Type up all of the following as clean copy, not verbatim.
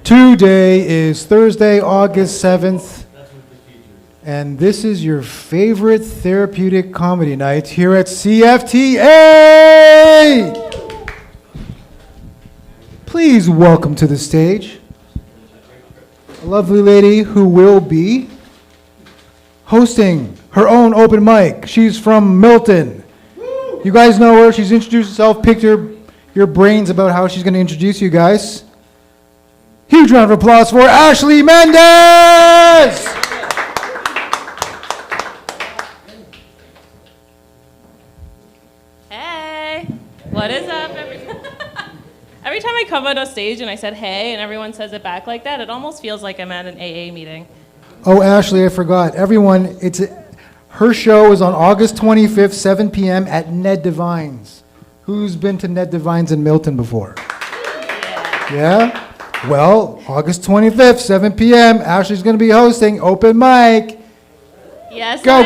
Today is Thursday, August 7th, and this is your favorite therapeutic comedy night here at CFTA! Please welcome to the stage a lovely lady who will be hosting her own open mic. She's from Milton. You guys know her. She's introduced herself, picked your brains about how she's going to introduce you guys. Huge round of applause for Ashley Mendes! Hey, what is up? Every time I come on a stage and I said hey and everyone says it back like that, it almost feels like I'm at an AA meeting. Oh, Ashley, I forgot. Everyone, her show is on August 25th, 7 p.m. at Ned Devine's. Who's been to Ned Devine's in Milton before? Yeah? Well, August 25th, 7 p.m., Ashley's going to be hosting open mic. Yes, Go.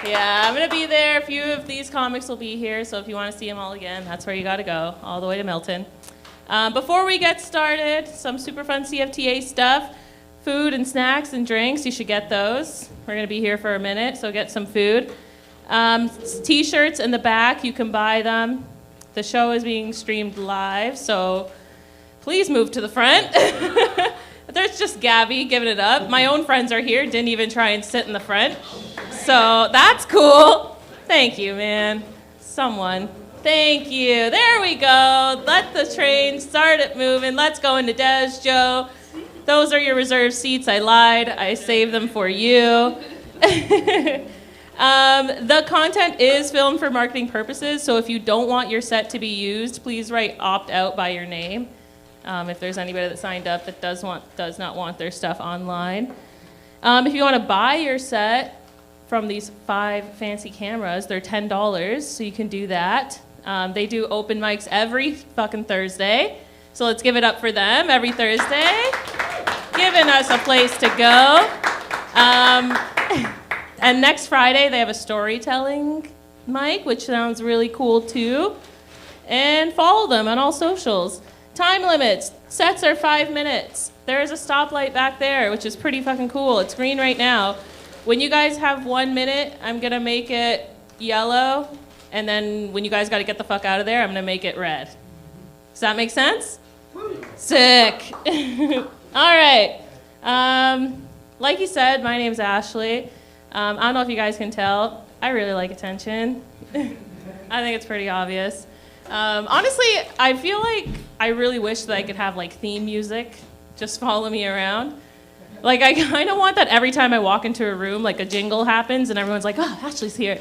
Yeah, I'm going to be there. A few of these comics will be here, so if you want to see them all again, that's where you got to go, all the way to Milton. Before we get started, some super fun CFTA stuff. Food and snacks and drinks, you should get those. We're going to be here for a minute, so get some food. T-shirts in the back, you can buy them. The show is being streamed live, so please move to the front. There's just Gabby giving it up. My own friends are here, didn't even try and sit in the front. So that's cool. Thank you, man. Someone. Thank you. There we go. Let the train start it moving. Let's go into Des, Joe. Those are your reserved seats. I lied. I saved them for you. The content is filmed for marketing purposes, so if you don't want your set to be used, please write opt out by your name. If there's anybody that signed up that does not want their stuff online. If you want to buy your set from these 5 fancy cameras, they're $10, so you can do that. They do open mics every fucking Thursday, so let's give it up for them every Thursday. Giving us a place to go. And next Friday, they have a storytelling mic, which sounds really cool too. And follow them on all socials. Time limits. Sets are 5 minutes. There is a stoplight back there, which is pretty fucking cool. It's green right now. When you guys have 1 minute, I'm going to make it yellow. And then when you guys got to get the fuck out of there, I'm going to make it red. Does that make sense? Sick. All right. Like you said, my name's Ashley. I don't know if you guys can tell. I really like attention. I think it's pretty obvious. Honestly, I feel like I really wish that I could have like theme music just follow me around. Like I kind of want that every time I walk into a room, like a jingle happens and everyone's like, oh, Ashley's here.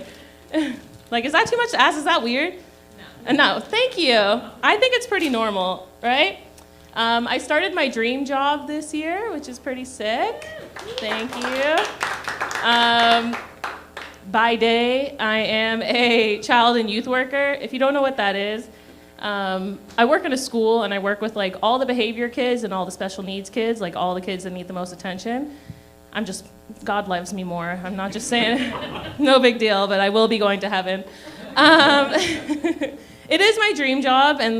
Like, is that too much to ask? Is that weird? No, thank you. I think it's pretty normal, right? I started my dream job this year, which is pretty sick. Thank you. By day, I am a child and youth worker. If you don't know what that is, I work in a school and I work with like all the behavior kids and all the special needs kids, like all the kids that need the most attention. God loves me more. I'm not just saying, no big deal, but I will be going to heaven. It is my dream job, and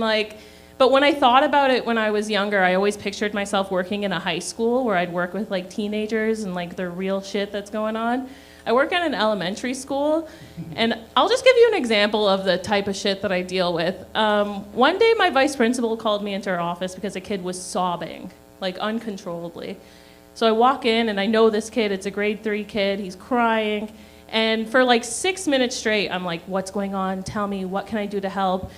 but when I thought about it when I was younger, I always pictured myself working in a high school where I'd work with like teenagers and like the real shit that's going on. I work at an elementary school, and I'll just give you an example of the type of shit that I deal with. One day my vice principal called me into her office because a kid was sobbing, like uncontrollably. So I walk in and I know this kid, it's a grade 3 kid, he's crying. And for like 6 minutes straight, I'm like, what's going on? Tell me, what can I do to help?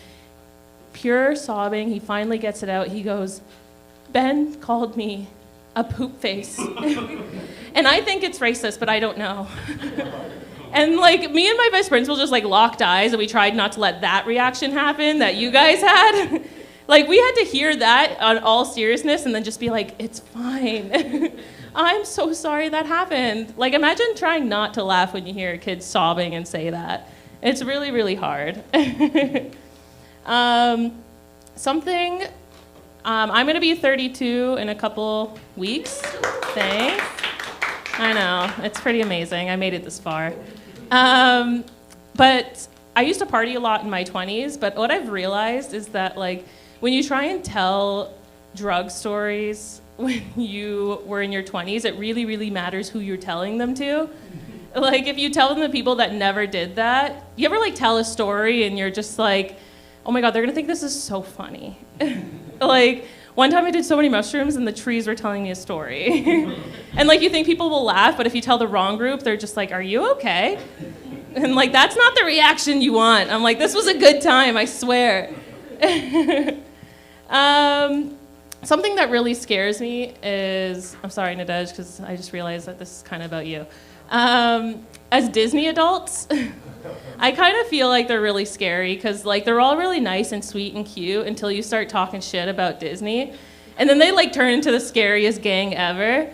Pure sobbing, he finally gets it out. He goes, Ben called me a poop face. And I think it's racist, but I don't know. And like me and my vice principal just like locked eyes and we tried not to let that reaction happen that you guys had. Like we had to hear that on all seriousness and then just be like, it's fine. I'm so sorry that happened. Like imagine trying not to laugh when you hear a kid sobbing and say that. It's really, really hard. I'm gonna be 32 in a couple weeks. Thanks. I know, it's pretty amazing. I made it this far. But I used to party a lot in my 20s, but what I've realized is that like when you try and tell drug stories when you were in your 20s, it really, really matters who you're telling them to. Like, if you tell them to people that never did that, you ever, like, tell a story and you're just like, oh my God, they're gonna think this is so funny. Like, one time I did so many mushrooms and the trees were telling me a story. And, like, you think people will laugh, but if you tell the wrong group, they're just like, are you okay? And, like, that's not the reaction you want. I'm like, this was a good time, I swear. Something that really scares me is, I'm sorry, Nadej, because I just realized that this is kind of about you. As Disney adults, I kind of feel like they're really scary because, like, they're all really nice and sweet and cute until you start talking shit about Disney. And then they, like, turn into the scariest gang ever.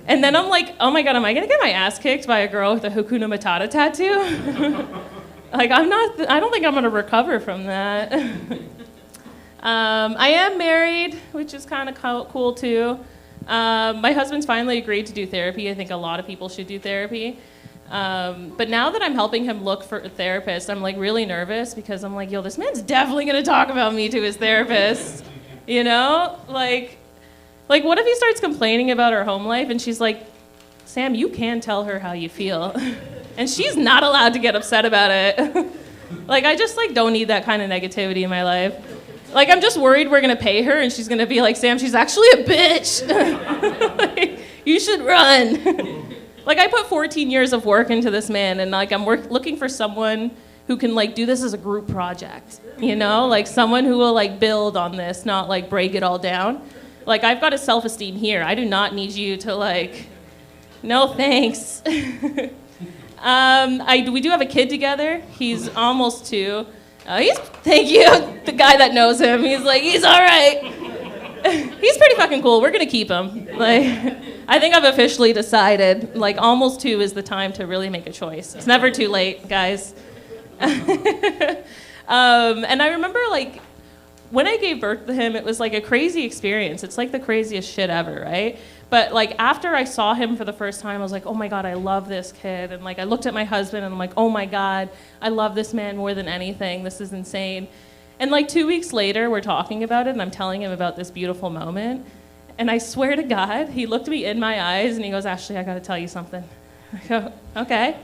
And then I'm like, oh my God, am I gonna get my ass kicked by a girl with a Hakuna Matata tattoo? Like, I don't think I'm gonna recover from that. I am married, which is kind of cool too. My husband's finally agreed to do therapy. I think a lot of people should do therapy. But now that I'm helping him look for a therapist, I'm, like, really nervous because I'm like, yo, this man's definitely gonna talk about me to his therapist. You know? Like, what if he starts complaining about her home life and she's like, Sam, you can tell her how you feel. And she's not allowed to get upset about it. Like, I just, like, don't need that kind of negativity in my life. Like, I'm just worried we're gonna pay her and she's gonna be like, Sam, she's actually a bitch. Like, you should run. Like, I put 14 years of work into this man, and, like, I'm looking for someone who can, like, do this as a group project, you know? Like, someone who will, like, build on this, not, like, break it all down. Like, I've got a self-esteem here. I do not need you to, like, no thanks. We do have a kid together. He's almost 2. Thank you, the guy that knows him. He's like, he's all right. He's pretty fucking cool. We're gonna keep him. Like, I think I've officially decided, like, almost 2 is the time to really make a choice. It's never too late, guys. And I remember, like, when I gave birth to him, it was, like, a crazy experience. It's, like, the craziest shit ever, right? But, like, after I saw him for the first time, I was like, oh my God, I love this kid. And, like, I looked at my husband and I'm like, oh my God, I love this man more than anything. This is insane. And, like, 2 weeks later, we're talking about it and I'm telling him about this beautiful moment. And I swear to God, he looked me in my eyes and he goes, Ashley, I gotta tell you something. I go, okay.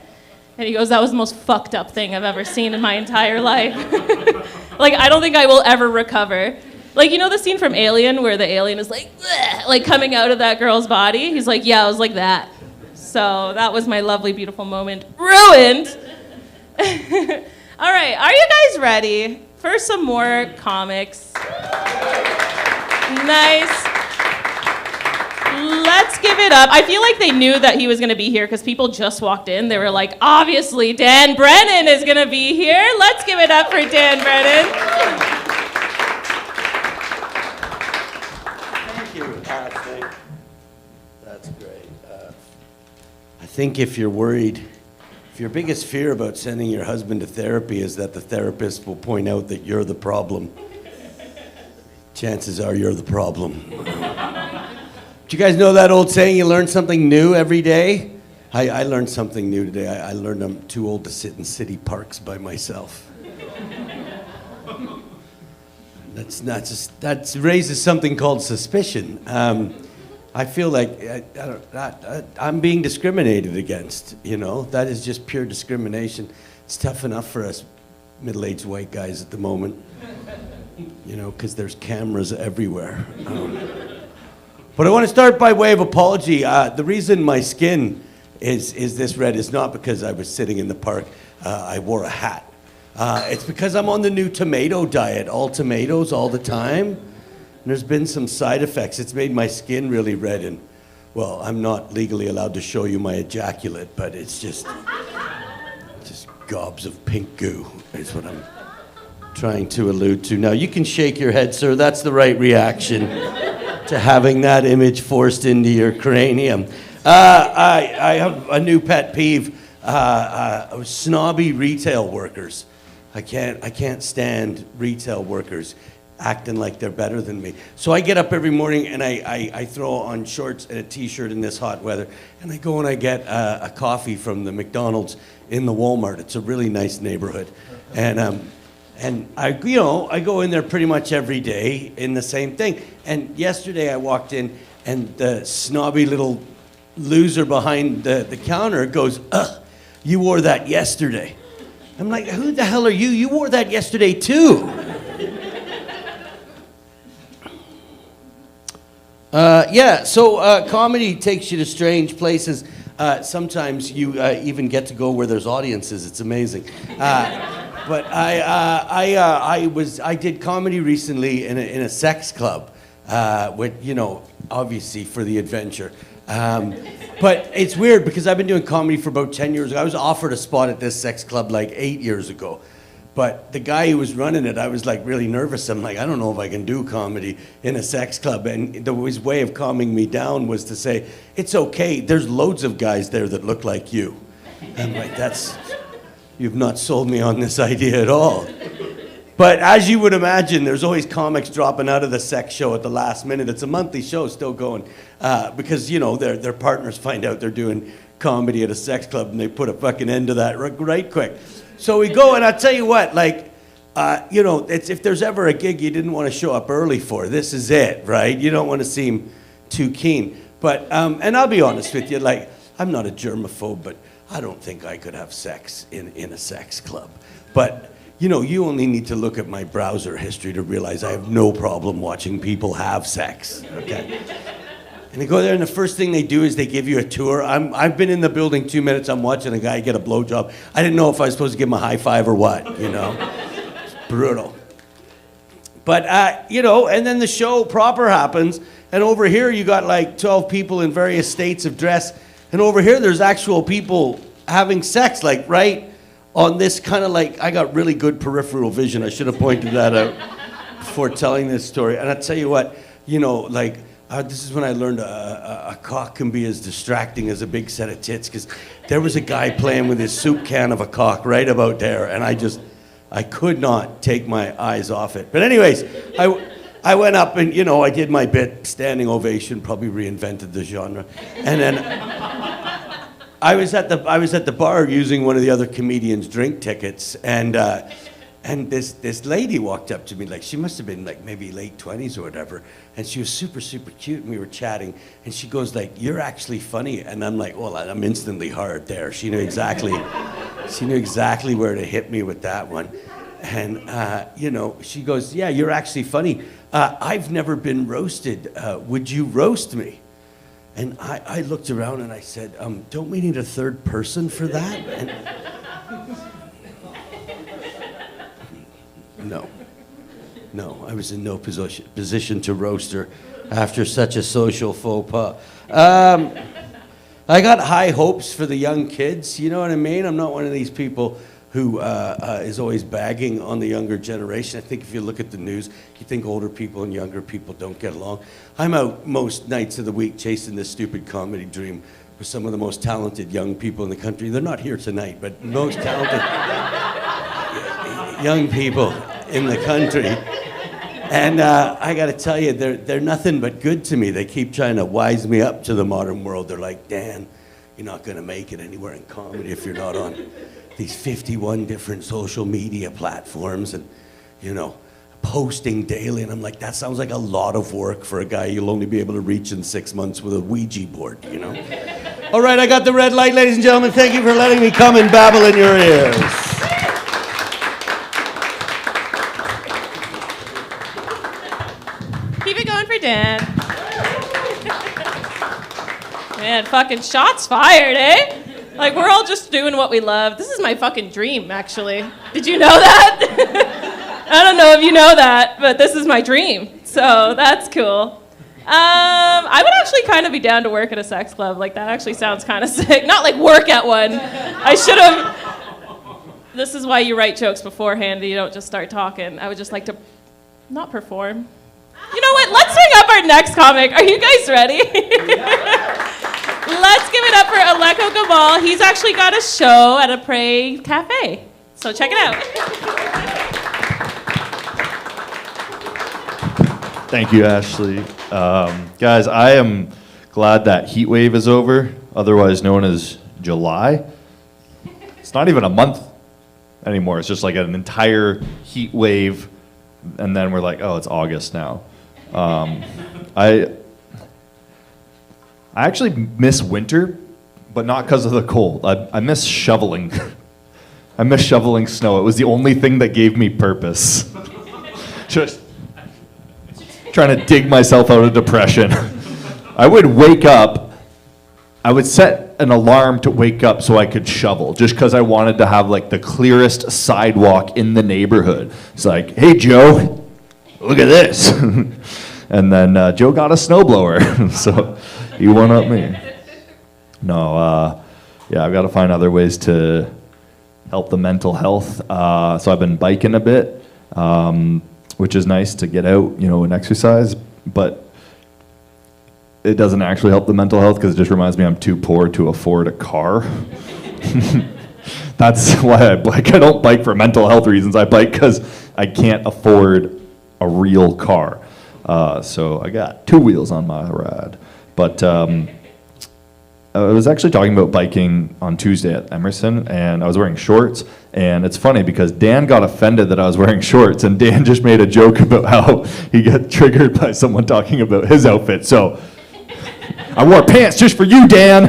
And he goes, that was the most fucked up thing I've ever seen in my entire life. Like, I don't think I will ever recover. Like, you know the scene from Alien where the alien is like, bleh, like coming out of that girl's body? He's like, yeah, I was like that. So that was my lovely, beautiful moment. Ruined. All right, are you guys ready for some more comics? Nice. Let's give it up. I feel like they knew that he was going to be here because people just walked in. They were like, obviously, Dan Brennan is going to be here. Let's give it up for Dan Brennan. Thank you. That's great. I think if you're worried, if your biggest fear about sending your husband to therapy is that the therapist will point out that you're the problem, chances are you're the problem. Do you guys know that old saying, you learn something new every day? I learned something new today. I learned I'm too old to sit in city parks by myself. That raises something called suspicion. I feel like I'm being discriminated against, you know? That is just pure discrimination. It's tough enough for us middle-aged white guys at the moment, you know, because there's cameras everywhere. But I want to start by way of apology. The reason my skin is this red is not because I was sitting in the park. I wore a hat. It's because I'm on the new tomato diet, all tomatoes all the time. And there's been some side effects. It's made my skin really red. And, well, I'm not legally allowed to show you my ejaculate, but it's just gobs of pink goo is what I'm trying to allude to. Now, you can shake your head, sir. That's the right reaction to having that image forced into your cranium. I have a new pet peeve. Snobby retail workers. I can't stand retail workers acting like they're better than me. So I get up every morning and I throw on shorts and a t-shirt in this hot weather, and I go and I get a coffee from the McDonald's in the Walmart. It's a really nice neighborhood. And And I go in there pretty much every day in the same thing. And yesterday I walked in, and the snobby little loser behind the counter goes, "Ugh, you wore that yesterday." I'm like, "Who the hell are you? You wore that yesterday too." So comedy takes you to strange places. Sometimes you even get to go where there's audiences. It's amazing. But I did comedy recently in a sex club, with, obviously for the adventure. But it's weird because I've been doing comedy for about 10 years. I was offered a spot at this sex club like 8 years ago. But the guy who was running it, I was like really nervous. I'm like, I don't know if I can do comedy in a sex club. And his way of calming me down was to say, "It's okay. There's loads of guys there that look like you." I'm like, you've not sold me on this idea at all. But as you would imagine, there's always comics dropping out of the sex show at the last minute. It's a monthly show still going, because, their partners find out they're doing comedy at a sex club and they put a fucking end to that right quick. So we go, and I'll tell you what, if there's ever a gig you didn't want to show up early for, this is it, right? You don't want to seem too keen. But, and I'll be honest with you, I'm not a germaphobe, but I don't think I could have sex in a sex club. But, you only need to look at my browser history to realize I have no problem watching people have sex, okay? And they go there, and the first thing they do is they give you a tour. I've been in the building 2 minutes. I'm watching a guy get a blowjob. I didn't know if I was supposed to give him a high five or what, It's brutal. But, and then the show proper happens, and over here you got 12 people in various states of dress, and over here there's actual people having sex, right on this kind of I got really good peripheral vision. I should have pointed that out before telling this story. And I tell you what, this is when I learned a cock can be as distracting as a big set of tits, because there was a guy playing with his soup can of a cock right about there, and I could not take my eyes off it. But anyways, I went up and, I did my bit, standing ovation, probably reinvented the genre. And then I was at the bar using one of the other comedians' drink tickets, and this lady walked up to me, she must have been maybe late 20s or whatever, and she was super, super cute, and we were chatting, and she goes "You're actually funny," and I'm like, well, I'm instantly hard there. She knew exactly where to hit me with that one. And, she goes, "Yeah, you're actually funny. I've never been roasted. Would you roast me?" And I looked around and I said, "Don't we need a third person for that?" And No, I was in no position to roast her after such a social faux pas. I got high hopes for the young kids, you know what I mean? I'm not one of these people who is always bagging on the younger generation. I think if you look at the news, you think older people and younger people don't get along. I'm out most nights of the week chasing this stupid comedy dream with some of the most talented young people in the country. They're not here tonight, but most talented young people in the country. And I got to tell you, they're nothing but good to me. They keep trying to wise me up to the modern world. They're like, "Dan, you're not going to make it anywhere in comedy if you're not on these 51 different social media platforms and, posting daily." And I'm like, that sounds like a lot of work for a guy you'll only be able to reach in 6 months with a Ouija board, All right, I got the red light, ladies and gentlemen. Thank you for letting me come and babble in your ears. Keep it going for Dan. Man, fucking shots fired, eh? We're all just doing what we love. This is my fucking dream, actually. Did you know that? I don't know if you know that, but this is my dream. So that's cool. I would actually kind of be down to work at a sex club. That actually sounds kind of sick. Not work at one. I should have. This is why you write jokes beforehand. You don't just start talking. I would just like to not perform. You know what? Let's bring up our next comic. Are you guys ready? Let's give it up for Aleko Gabal. He's actually got a show at a Prey Cafe. So check it out. Thank you, Ashley. Guys, I am glad that heat wave is over, otherwise known as July. It's not even a month anymore. It's just like an entire heat wave, and then we're like, oh, it's August now. I actually miss winter, but not because of the cold. I miss shoveling. I miss shoveling snow. It was the only thing that gave me purpose. Just trying to dig myself out of depression. I would wake up, I would set an alarm to wake up so I could shovel, just because I wanted to have like the clearest sidewalk in the neighborhood. It's like, hey Joe, look at this. And then Joe got a snowblower, so he one up me. No, yeah, I've got to find other ways to help the mental health. So I've been biking a bit, which is nice to get out, and exercise, but it doesn't actually help the mental health because it just reminds me I'm too poor to afford a car. That's why I bike. I don't bike for mental health reasons. I bike because I can't afford a real car. So I got 2 wheels on my ride. But I was actually talking about biking on Tuesday at Emerson, and I was wearing shorts. And it's funny because Dan got offended that I was wearing shorts, and Dan just made a joke about how he got triggered by someone talking about his outfit. So I wore pants just for you, Dan.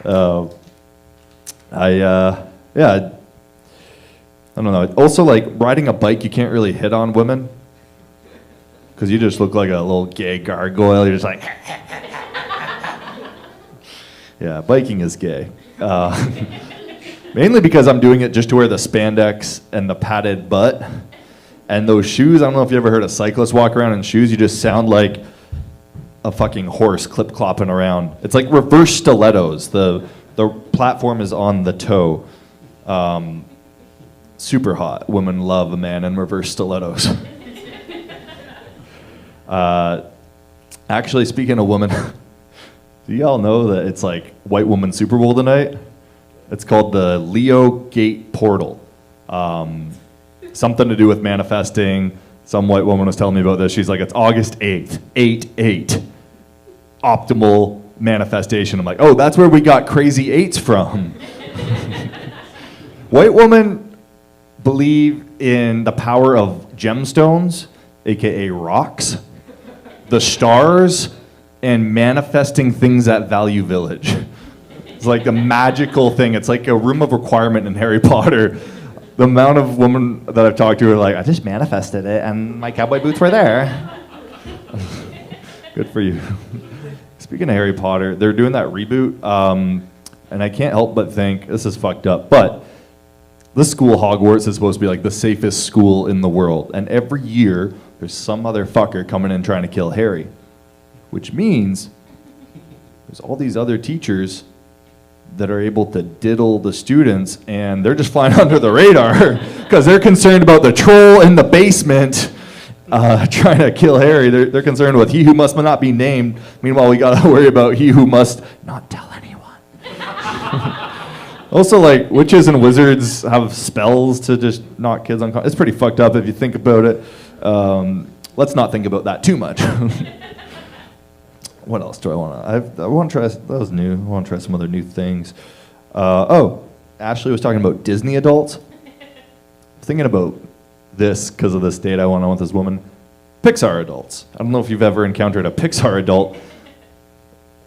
Yeah, I don't know. Also, like, riding a bike, you can't really hit on women because you just look like a little gay gargoyle. You're just like, yeah, biking is gay. Mainly because I'm doing it just to wear the spandex and the padded butt and those shoes. I don't know if you ever heard a cyclist walk around in shoes. You just sound like a fucking horse clip-clopping around. It's like reverse stilettos. The platform is on the toe. Super hot. Women love a man in reverse stilettos. Actually, speaking of women, do y'all know that it's like White Woman Super Bowl tonight? It's called the Leo Gate Portal. Something to do with manifesting. Some white woman was telling me about this. She's like, it's August 8th, 8/8. Optimal manifestation. I'm like, oh, that's where we got crazy eights from. White women believe in the power of gemstones, aka rocks, the stars, and manifesting things at Value Village. It's like a magical thing. It's like a room of requirement in Harry Potter. The amount of women that I've talked to are like, I just manifested it and my cowboy boots were there. Good for you. Speaking of Harry Potter, they're doing that reboot, and I can't help but think, this is fucked up, but this school, Hogwarts, is supposed to be like the safest school in the world. And every year, there's some other fucker coming in trying to kill Harry. Which means there's all these other teachers that are able to diddle the students, and they're just flying under the radar because they're concerned about the troll in the basement trying to kill Harry. They're concerned with he who must not be named. Meanwhile, we got to worry about he who must not tell anyone. Also, like, witches and wizards have spells to just knock kids unconscious. It's pretty fucked up if you think about it. Let's not think about that too much. What else do I want to? I want to try. That was new. I want to try some other new things. Ashley was talking about Disney adults. I'm thinking about this because of this date I went on with this woman. Pixar adults. I don't know if you've ever encountered a Pixar adult.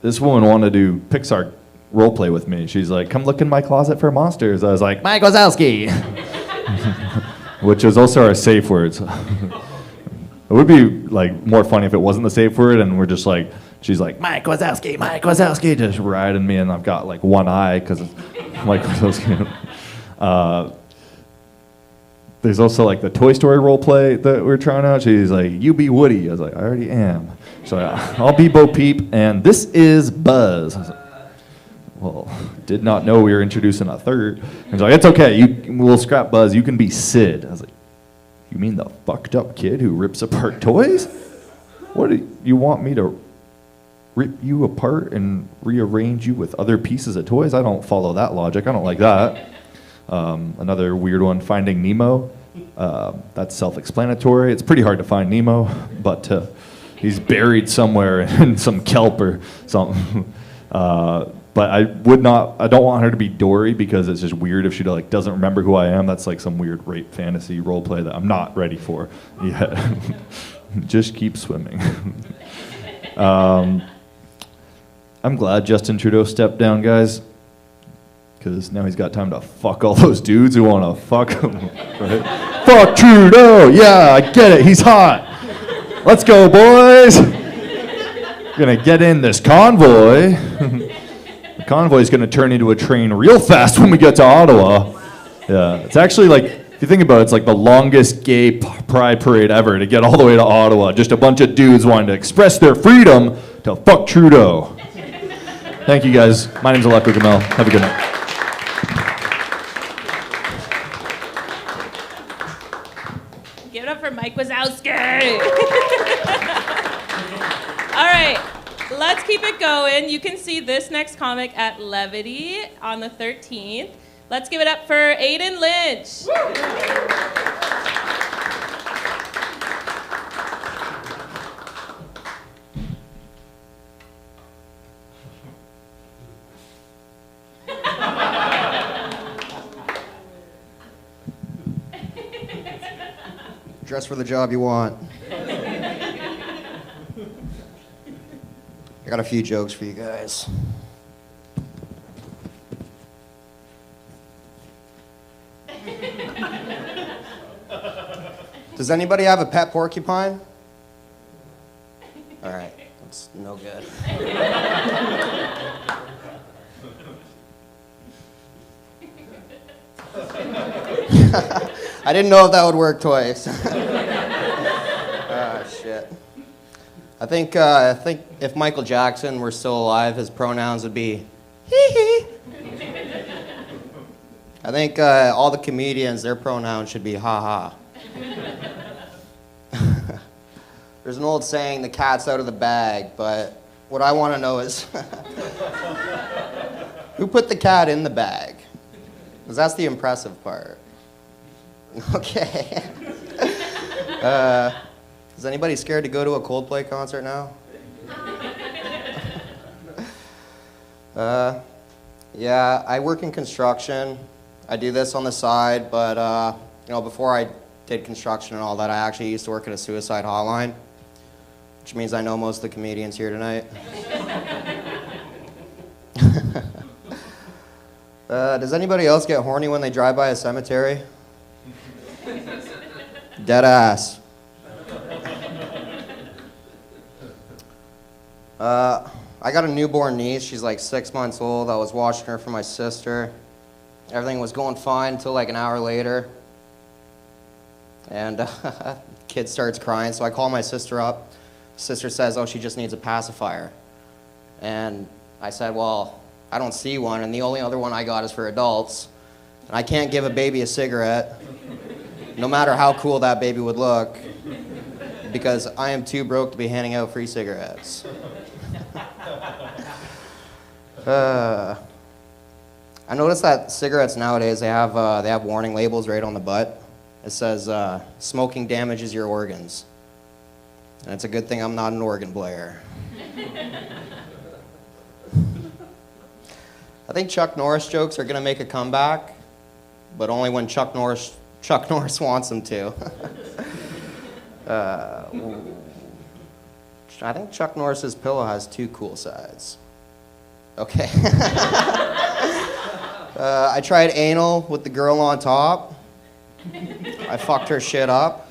This woman wanted to do Pixar role play with me. She's like, "Come look in my closet for monsters." I was like, "Mike Wazowski," which is also our safe words. It would be like more funny if it wasn't the safe word and we're just like, she's like, Mike Wazowski, just riding me, and I've got like one eye because it's Mike Wazowski. There's also like the Toy Story role play that we're trying out. She's like, you be Woody. I was like, I already am. So I'll be Bo Peep, and this is Buzz. I was like, well, did not know we were introducing a third. He's like, it's okay, we'll scrap Buzz, you can be Sid. I was like, you mean the fucked up kid who rips apart toys? What do you want me to rip you apart and rearrange you with other pieces of toys? I don't follow that logic. I don't like that. Another weird one, Finding Nemo. That's self-explanatory. It's pretty hard to find Nemo, but he's buried somewhere in some kelp or something. But I don't want her to be Dory because it's just weird if she like doesn't remember who I am. That's like some weird rape fantasy role play that I'm not ready for yet. Just keep swimming. I'm glad Justin Trudeau stepped down, guys, because now he's got time to fuck all those dudes who want to fuck him. Right? Fuck Trudeau! Yeah, I get it. He's hot. Let's go, boys. We're gonna get in this convoy. The convoy is gonna turn into a train real fast when we get to Ottawa. Yeah, it's actually like, if you think about it, it's like the longest gay pride parade ever to get all the way to Ottawa. Just a bunch of dudes wanting to express their freedom to fuck Trudeau. Thank you, guys. My name's Aleko Gamel. Have a good night. Give it up for Mike Wazowski. All right, let's keep it going. You can see this next comic at Levity on the 13th. Let's give it up for Aiden Lynch. Dress for the job you want. I got a few jokes for you guys. Does anybody have a pet porcupine? All right, that's no good. I didn't know if that would work twice. Shit. I think if Michael Jackson were still alive, his pronouns would be hee hee. I think all the comedians, their pronouns should be ha ha. There's an old saying, the cat's out of the bag, but what I want to know is who put the cat in the bag? Because that's the impressive part. Okay. Is anybody scared to go to a Coldplay concert now? Yeah, I work in construction. I do this on the side, but before I did construction and all that, I actually used to work at a suicide hotline, which means I know most of the comedians here tonight. Does anybody else get horny when they drive by a cemetery? Dead ass. I got a newborn niece. She's like 6 months old. I was watching her for my sister. Everything was going fine until like an hour later. And kid starts crying, so I call my sister up. Sister says, oh, she just needs a pacifier. And I said, well, I don't see one, and the only other one I got is for adults. And I can't give a baby a cigarette, no matter how cool that baby would look, because I am too broke to be handing out free cigarettes. I noticed that cigarettes nowadays, they have warning labels right on the butt. It says, smoking damages your organs. And it's a good thing I'm not an organ player. I think Chuck Norris jokes are going to make a comeback, but only when Chuck Norris wants them to. I think Chuck Norris's pillow has two cool sides. Okay. I tried anal with the girl on top. I fucked her shit up.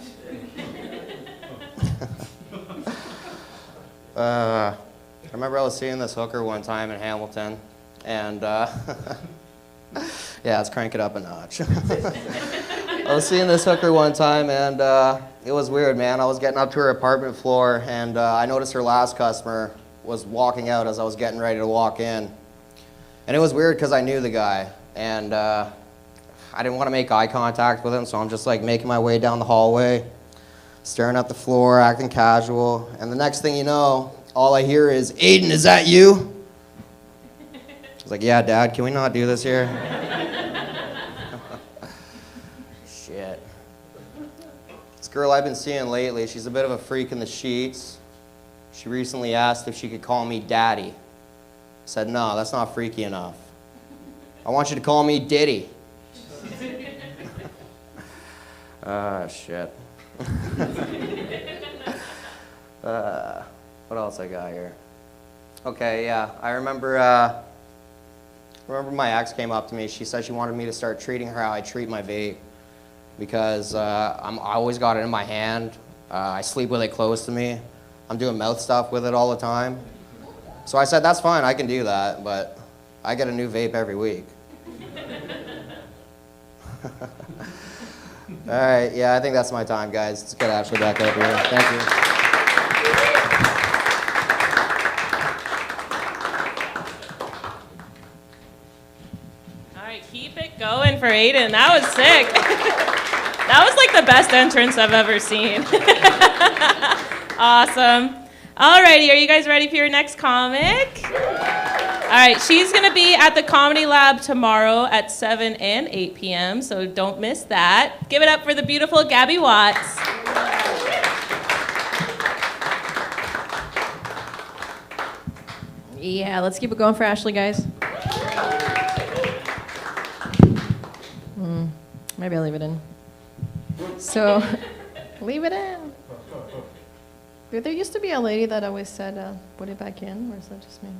I remember I was seeing this hooker one time in Hamilton, and yeah, let's crank it up a notch. I was seeing this hooker one time, and it was weird, man. I was getting up to her apartment floor, and I noticed her last customer was walking out as I was getting ready to walk in. And it was weird because I knew the guy, and I didn't want to make eye contact with him, so I'm just like making my way down the hallway, staring at the floor, acting casual, and the next thing you know, all I hear is, Aiden, is that you? I was like, yeah, Dad, can we not do this here? Shit. This girl I've been seeing lately, she's a bit of a freak in the sheets. She recently asked if she could call me Daddy. said, no, that's not freaky enough. I want you to call me Diddy. Ah, shit. What else I got here? Okay, yeah, I remember my ex came up to me. She said she wanted me to start treating her how I treat my vape because I always got it in my hand. I sleep with it close to me. I'm doing mouth stuff with it all the time. So I said, that's fine, I can do that, but I get a new vape every week. All right, yeah, I think that's my time, guys. Let's get Ashley back up here. Thank you. Keep it going for Aiden. That was sick. That was like the best entrance I've ever seen. Awesome. Alrighty, are you guys ready for your next comic? Alright, she's going to be at the Comedy Lab tomorrow at 7 and 8 p.m., so don't miss that. Give it up for the beautiful Gabby Watts. Yeah, let's keep it going for Ashley, guys. Maybe I'll leave it in. So, leave it in. There used to be a lady that always said, put it back in, or is that just me?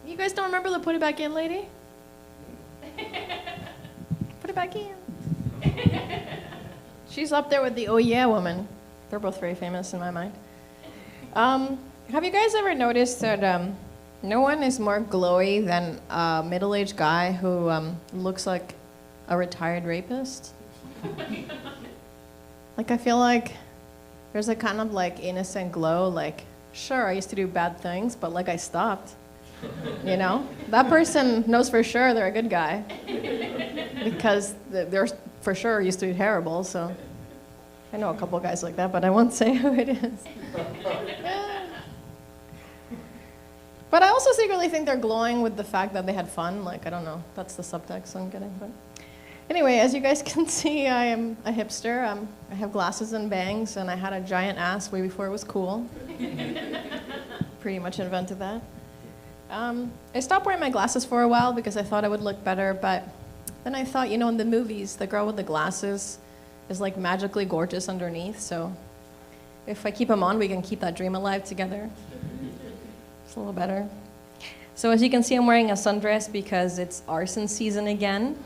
You guys don't remember the put it back in lady? Put it back in. She's up there with the oh yeah woman. They're both very famous in my mind. Have you guys ever noticed that no one is more glowy than a middle-aged guy who looks like a retired rapist? Like, I feel like there's a kind of like innocent glow, like, sure, I used to do bad things, but like I stopped, you know? That person knows for sure they're a good guy because they're for sure used to be terrible, so I know a couple guys like that, but I won't say who it is. But I also secretly think they're glowing with the fact that they had fun. Like, I don't know. That's the subtext I'm getting. But anyway, as you guys can see, I am a hipster. I have glasses and bangs, and I had a giant ass way before it was cool. Pretty much invented that. I stopped wearing my glasses for a while because I thought I would look better, but then I thought, you know, in the movies, the girl with the glasses is like magically gorgeous underneath, so if I keep them on, we can keep that dream alive together. It's a little better. So as you can see, I'm wearing a sundress because it's arson season again.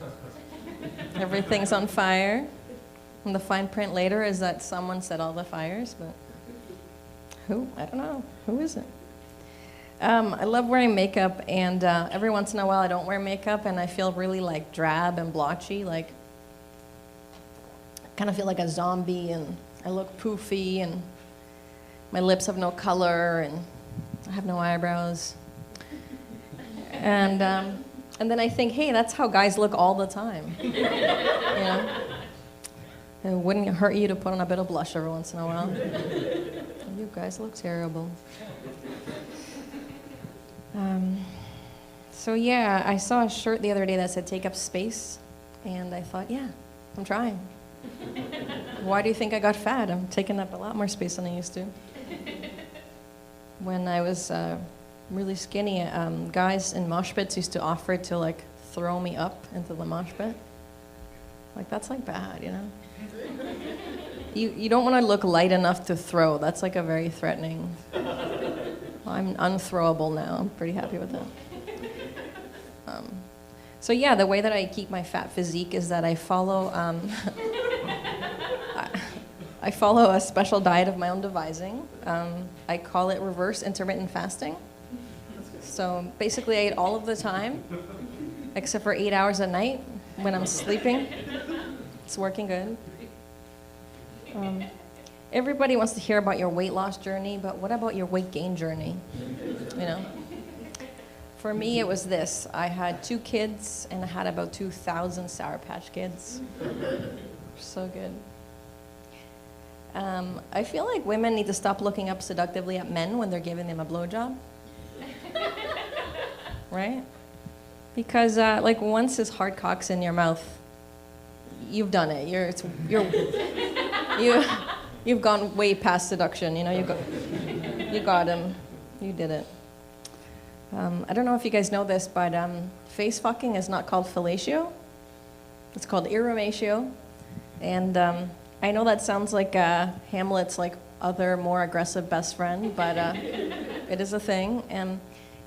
Everything's on fire. And the fine print later is that someone set all the fires, but who? I don't know. Who is it? I love wearing makeup, and every once in a while I don't wear makeup, and I feel really like drab and blotchy, like I kind of feel like a zombie, and I look poofy, and my lips have no color, and I have no eyebrows. And then I think, hey, that's how guys look all the time. You know? It wouldn't hurt you to put on a bit of blush every once in a while. You guys look terrible. So yeah, I saw a shirt the other day that said take up space, and I thought, yeah, I'm trying. Why do you think I got fat? I'm taking up a lot more space than I used to. When I was really skinny, guys in mosh pits used to offer to like throw me up into the mosh pit. Like, that's like bad, you know? You don't want to look light enough to throw. That's like a very threatening. I'm unthrowable now. I'm pretty happy with that. So yeah, the way that I keep my fat physique is that I follow I follow a special diet of my own devising. I call it reverse intermittent fasting. So basically I eat all of the time, except for 8 hours a night when I'm sleeping. It's working good. Everybody wants to hear about your weight loss journey, but what about your weight gain journey? You know? For me, it was this. I had 2 kids, and I had about 2,000 Sour Patch Kids. So good. I feel like women need to stop looking up seductively at men when they're giving them a blowjob. Right? Because like once his hard cock's in your mouth, you've done it. You've gone way past seduction. You know, you got him. You did it. I don't know if you guys know this, but face fucking is not called fellatio. It's called irrematio. And I know that sounds like Hamlet's like other more aggressive best friend, but it is a thing. And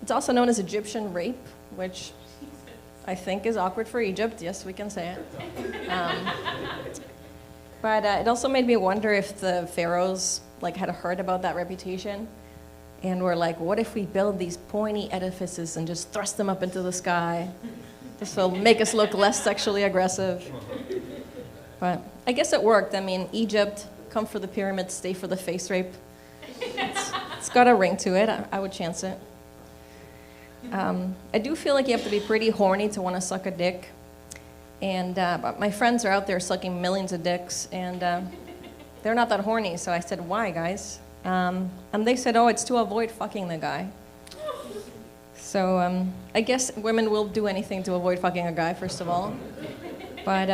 it's also known as Egyptian rape, which I think is awkward for Egypt. Yes, we can say it. But it also made me wonder if the pharaohs like had heard about that reputation, and were like, what if we build these pointy edifices and just thrust them up into the sky? This will make us look less sexually aggressive. But I guess it worked. I mean, Egypt, come for the pyramids, stay for the face rape. It's got a ring to it. I would chance it. I do feel like you have to be pretty horny to want to suck a dick. And but my friends are out there sucking millions of dicks, and they're not that horny. So I said, why, guys? And they said, oh, it's to avoid fucking the guy. So I guess women will do anything to avoid fucking a guy, first of all. But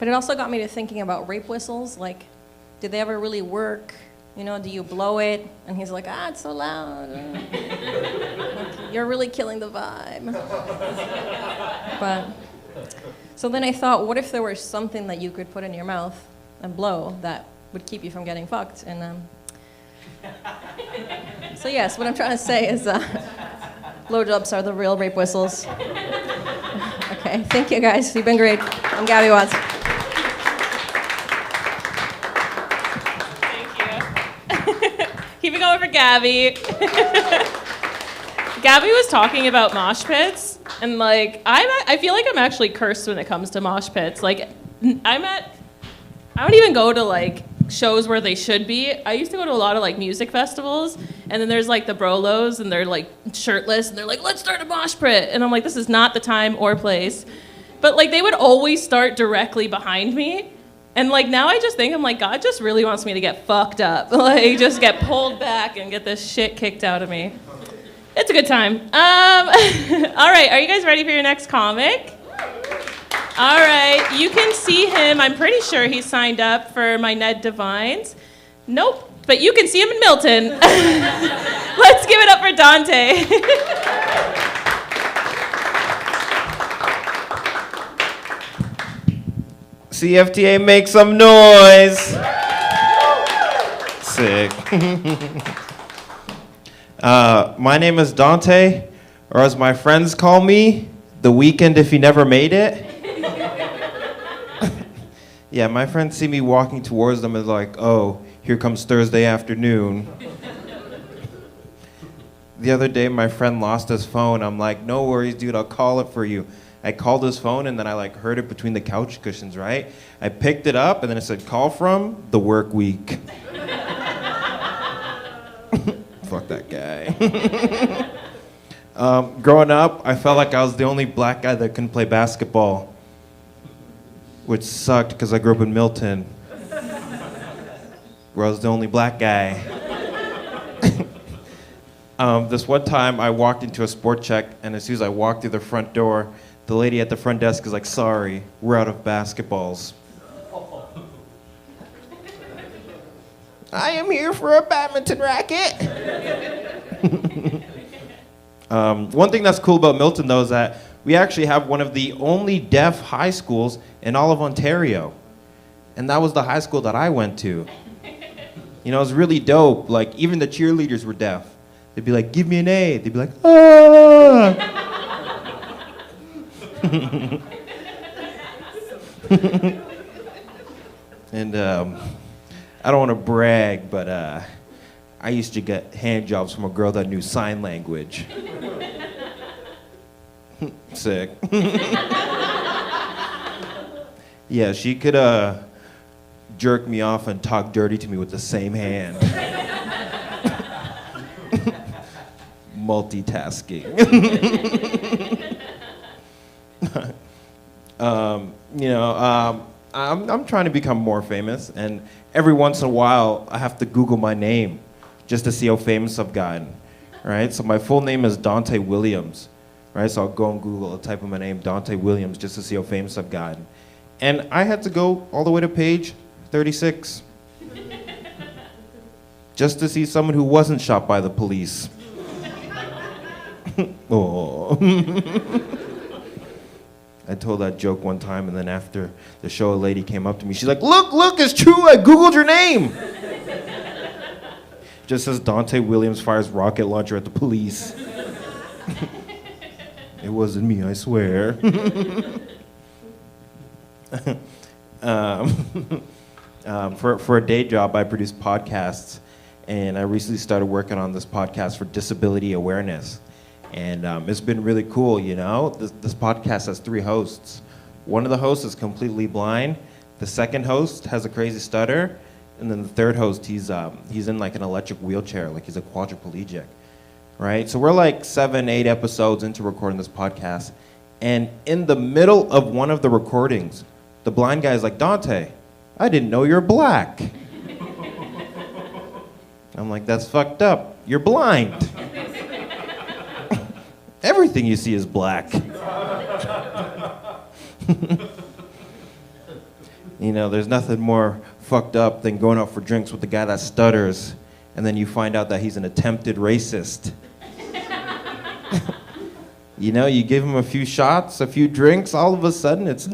it also got me to thinking about rape whistles. Like, do they ever really work? You know, do you blow it? And he's like, it's so loud. Like, you're really killing the vibe. But so then I thought, what if there was something that you could put in your mouth and blow that would keep you from getting fucked? And so yes, what I'm trying to say is blowjobs are the real rape whistles. Okay, thank you guys. You've been great. I'm Gabby Watts. Thank you. Keep it going for Gabby. Gabby was talking about mosh pits, and like I feel like I'm actually cursed when it comes to mosh pits. Like I don't even go to like shows where they should be. I used to go to a lot of like music festivals, and then there's like the brolos, and they're like shirtless, and they're like, let's start a mosh pit, and I'm like, this is not the time or place. But like they would always start directly behind me, and like now I just think, I'm like, God just really wants me to get fucked up, like just get pulled back and get this shit kicked out of me. It's a good time. All right, are you guys ready for your next comic? All right, you can see him. I'm pretty sure he signed up for my Ned Divines. Nope, but you can see him in Milton. Let's give it up for Dante. CFTA, make some noise. Sick. My name is Dante, or as my friends call me, The Weekend if he never made it. Yeah, my friends see me walking towards them and like, oh, here comes Thursday afternoon. The other day, my friend lost his phone. I'm like, no worries, dude, I'll call it for you. I called his phone, and then I like heard it between the couch cushions, right? I picked it up, and then it said, call from the work week. Fuck that guy. Growing up, I felt like I was the only black guy that couldn't play basketball, which sucked because I grew up in Milton, where I was the only black guy. This one time, I walked into a sport check, and as soon as I walked through the front door, the lady at the front desk is like, sorry, we're out of basketballs. I am here for a badminton racket. One thing that's cool about Milton, though, is that we actually have one of the only deaf high schools in all of Ontario. And that was the high school that I went to. You know, it was really dope. Like, even the cheerleaders were deaf. They'd be like, give me an A. They'd be like, ah. And I don't want to brag, but I used to get hand jobs from a girl that knew sign language. Sick. Yeah, she could jerk me off and talk dirty to me with the same hand. Multitasking. I'm trying to become more famous, and every once in a while I have to Google my name just to see how famous I've gotten, right? So my full name is Dante Williams, right? So I'll go on Google, I'll type in my name, Dante Williams, just to see how famous I've gotten. And I had to go all the way to page 36 just to see someone who wasn't shot by the police. Oh. I told that joke one time, and then after the show, a lady came up to me. She's like, look, it's true. I Googled your name. Just says Dante Williams fires rocket launcher at the police. It wasn't me, I swear. For a day job, I produce podcasts, and I recently started working on this podcast for disability awareness. And it's been really cool, you know? This podcast has 3 hosts. One of the hosts is completely blind. The second host has a crazy stutter. And then the third host, he's in like an electric wheelchair, like he's a quadriplegic, right? So we're like 7, 8 episodes into recording this podcast. And in the middle of one of the recordings, the blind guy's like, Dante, I didn't know you're black. I'm like, that's fucked up. You're blind. Everything you see is black. You know, there's nothing more fucked up than going out for drinks with the guy that stutters, and then you find out that he's an attempted racist. You know, you give him a few shots, a few drinks, all of a sudden it's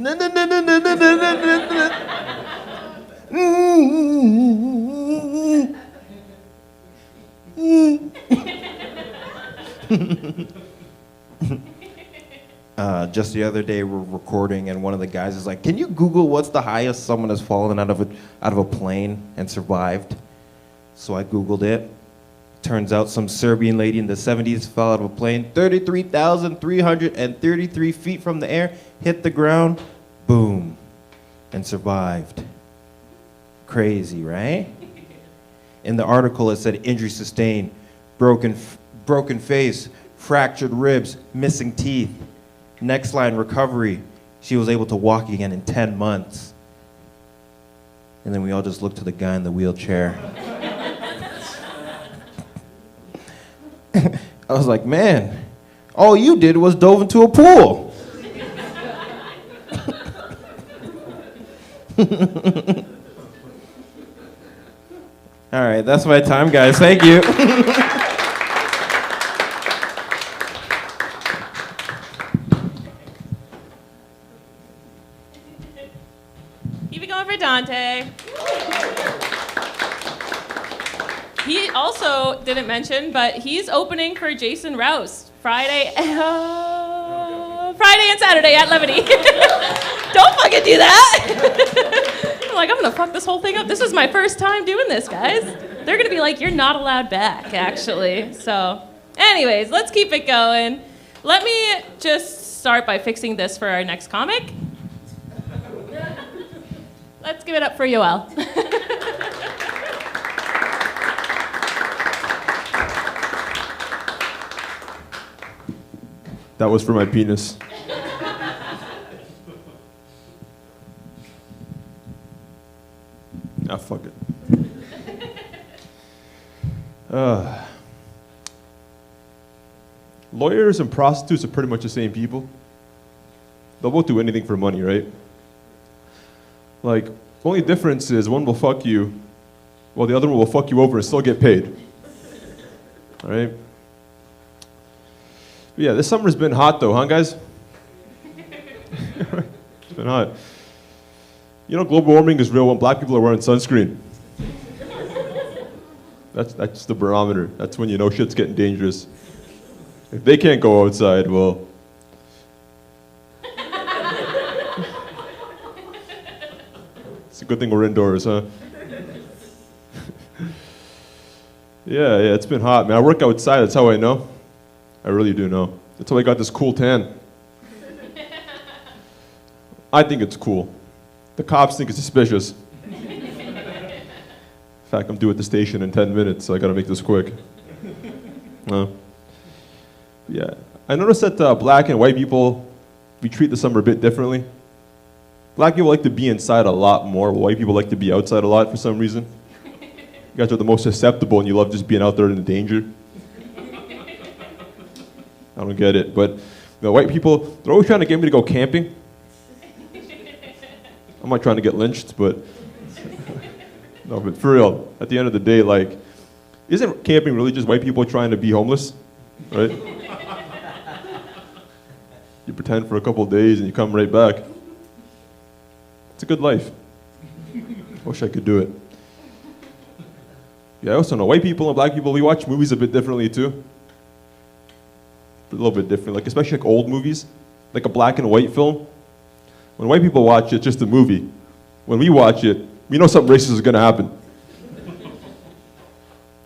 just the other day we're recording and one of the guys is like, can you Google what's the highest someone has fallen out of a plane and survived? So I Googled it. Turns out some Serbian lady in the 70s fell out of a plane 33,333 feet from the air, hit the ground, boom, and survived. Crazy, right? In the article it said injury sustained, broken face, fractured ribs, missing teeth. Next line, recovery. She was able to walk again in 10 months. And then we all just looked to the guy in the wheelchair. I was like, man, all you did was dove into a pool. All right, that's my time, guys. Thank you. Keep it going for Dante. He also didn't mention, but he's opening for Jason Rouse Friday and Saturday at Levity. Don't fucking do that. I'm like, I'm gonna fuck this whole thing up. This is my first time doing this, guys. They're gonna be like, you're not allowed back, actually. So, anyways, let's keep it going. Let me just start by fixing this for our next comic. Let's give it up for Yoel. That was for my penis. Ah, fuck it. Lawyers and prostitutes are pretty much the same people. They'll both do anything for money, right? Like, the only difference is one will fuck you, while the other one will fuck you over and still get paid. All right? But yeah, this summer's been hot though, huh, guys? It's been hot. You know, global warming is real when black people are wearing sunscreen. That's the barometer. That's when you know shit's getting dangerous. If they can't go outside, well... It's a good thing we're indoors, huh? Yeah, it's been hot, man. I work outside, that's how I know. I really do know. That's how I got this cool tan. I think it's cool. The cops think it's suspicious. In fact, I'm due at the station in 10 minutes, so I gotta make this quick. Yeah. I noticed that black and white people, we treat the summer a bit differently. Black people like to be inside a lot more, while white people like to be outside a lot for some reason. You guys are the most susceptible and you love just being out there in the danger. I don't get it, but white people, they're always trying to get me to go camping. I'm not trying to get lynched, but no, but for real, at the end of the day, like, isn't camping really just white people trying to be homeless, right? You pretend for a couple of days and you come right back. It's a good life. Wish I could do it. Yeah, I also know white people and black people, we watch movies a bit differently too. A little bit different, like especially like old movies, like a black and white film. When white people watch it, it's just a movie. When we watch it, we know something racist is gonna happen.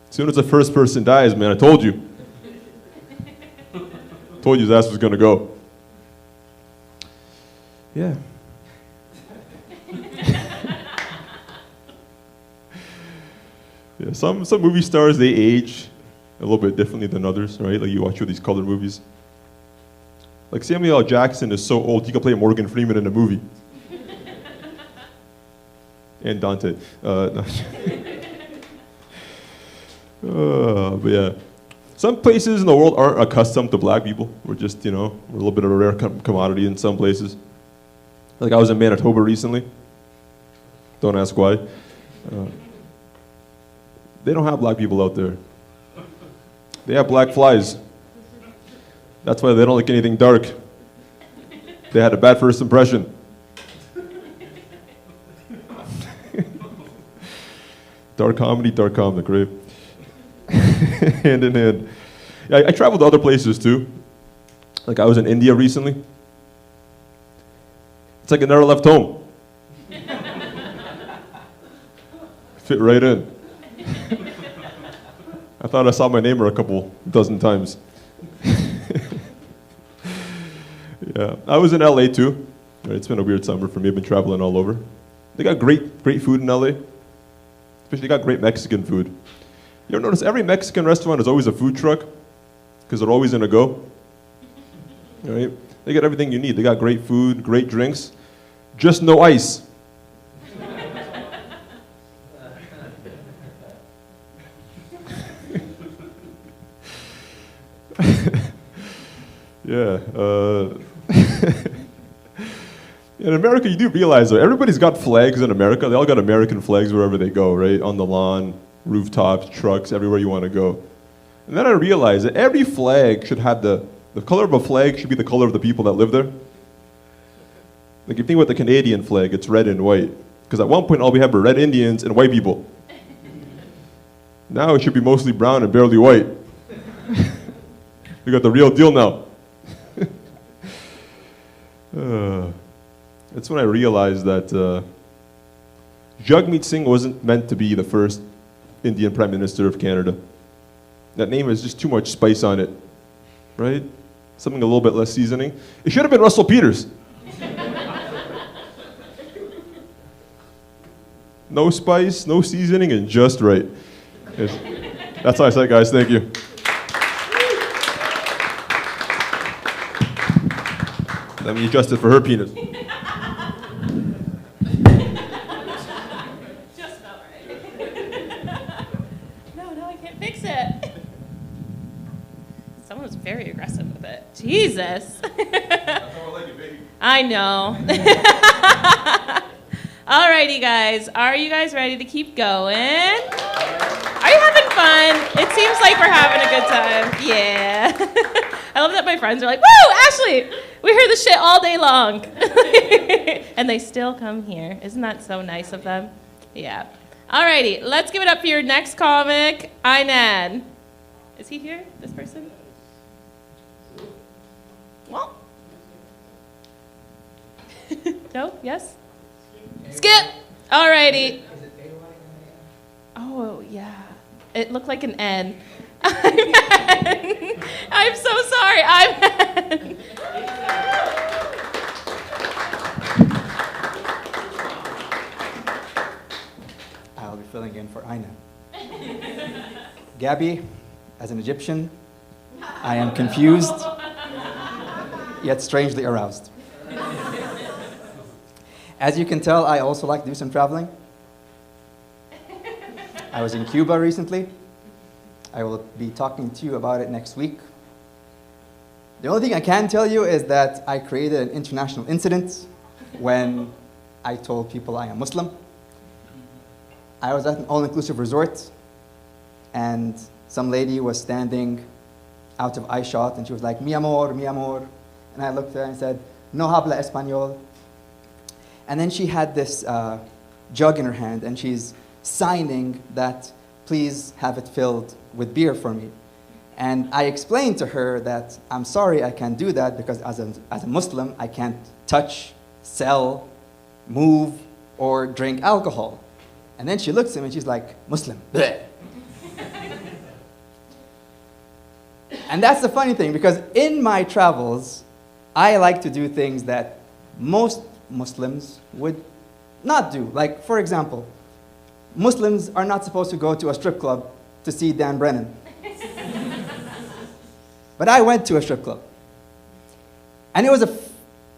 As soon as the first person dies, man, I told you. Told you his ass was gonna go. Yeah. Yeah, some movie stars, they age a little bit differently than others, right? Like you watch all these colored movies. Like Samuel L. Jackson is so old, he could play Morgan Freeman in a movie. And Dante. No. But yeah. Some places in the world aren't accustomed to black people. We're just, we're a little bit of a rare commodity in some places. Like I was in Manitoba recently. Don't ask why. They don't have black people out there. They have black flies. That's why they don't like anything dark. They had a bad first impression. Dark comedy, dark comic, right? Hand in hand. Yeah, I traveled to other places too. Like I was in India recently. It's like I never left home. Fit right in. I thought I saw my neighbor a couple dozen times. Yeah, I was in LA too. Right, it's been a weird summer for me. I've been traveling all over. They got great food in LA. Especially they got great Mexican food. You ever notice every Mexican restaurant is always a food truck? Because they're always in a go. Right? They got everything you need. They got great food, great drinks. Just no ice. Yeah. In America, you do realize, though, everybody's got flags in America. They all got American flags wherever they go, right? On the lawn, rooftops, trucks, everywhere you want to go. And then I realized that every flag should have the color of a flag should be the color of the people that live there. Like if you think about the Canadian flag, it's red and white. Because at one point, all we have were red Indians and white people. Now it should be mostly brown and barely white. We got the real deal now. That's when I realized that Jagmeet Singh wasn't meant to be the first Indian Prime Minister of Canada. That name has just too much spice on it, right? Something a little bit less seasoning. It should have been Russell Peters. No spice, no seasoning, and just right. Yes. That's how I said, guys. Thank you. Let me adjust it for her penis. Just about right. No, I can't fix it. Someone was very aggressive with it. Jesus. I know. Alrighty, guys. Are you guys ready to keep going? Are you having fun? It seems like we're having a good time. Yeah. I love that my friends are like, woo, Ashley, we hear this shit all day long. And they still come here. Isn't that so nice of them? Yeah. Alrighty, let's give it up for your next comic, Inan. Is he here, this person? Well. No? Yes? Skip! Alrighty. Oh, yeah. It looked like an N. I'm so sorry. I'll be filling in for Aina. Gabby, as an Egyptian, I am confused, yet strangely aroused. As you can tell, I also like to do some traveling. I was in Cuba recently. I will be talking to you about it next week. The only thing I can tell you is that I created an international incident when I told people I am Muslim. I was at an all-inclusive resort, and some lady was standing out of eye shot, and she was like, mi amor, And I looked at her and said, no habla español. And then she had this jug in her hand, and she's signing that, please have it filled with beer for me. And I explained to her that I'm sorry I can't do that because as a Muslim, I can't touch, sell, move, or drink alcohol. And then she looks at me and she's like, Muslim. Bleh. And that's the funny thing, because in my travels, I like to do things that most Muslims would not do. Like, for example, Muslims are not supposed to go to a strip club to see Dan Brennan. But I went to a strip club. And it was a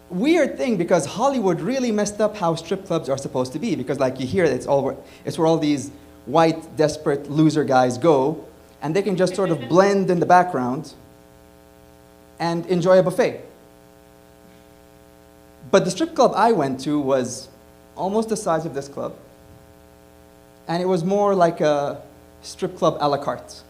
weird thing because Hollywood really messed up how strip clubs are supposed to be. Because like you hear, it's where all these white, desperate loser guys go, and they can just sort of blend in the background and enjoy a buffet. But the strip club I went to was almost the size of this club. And it was more like a strip club a la carte.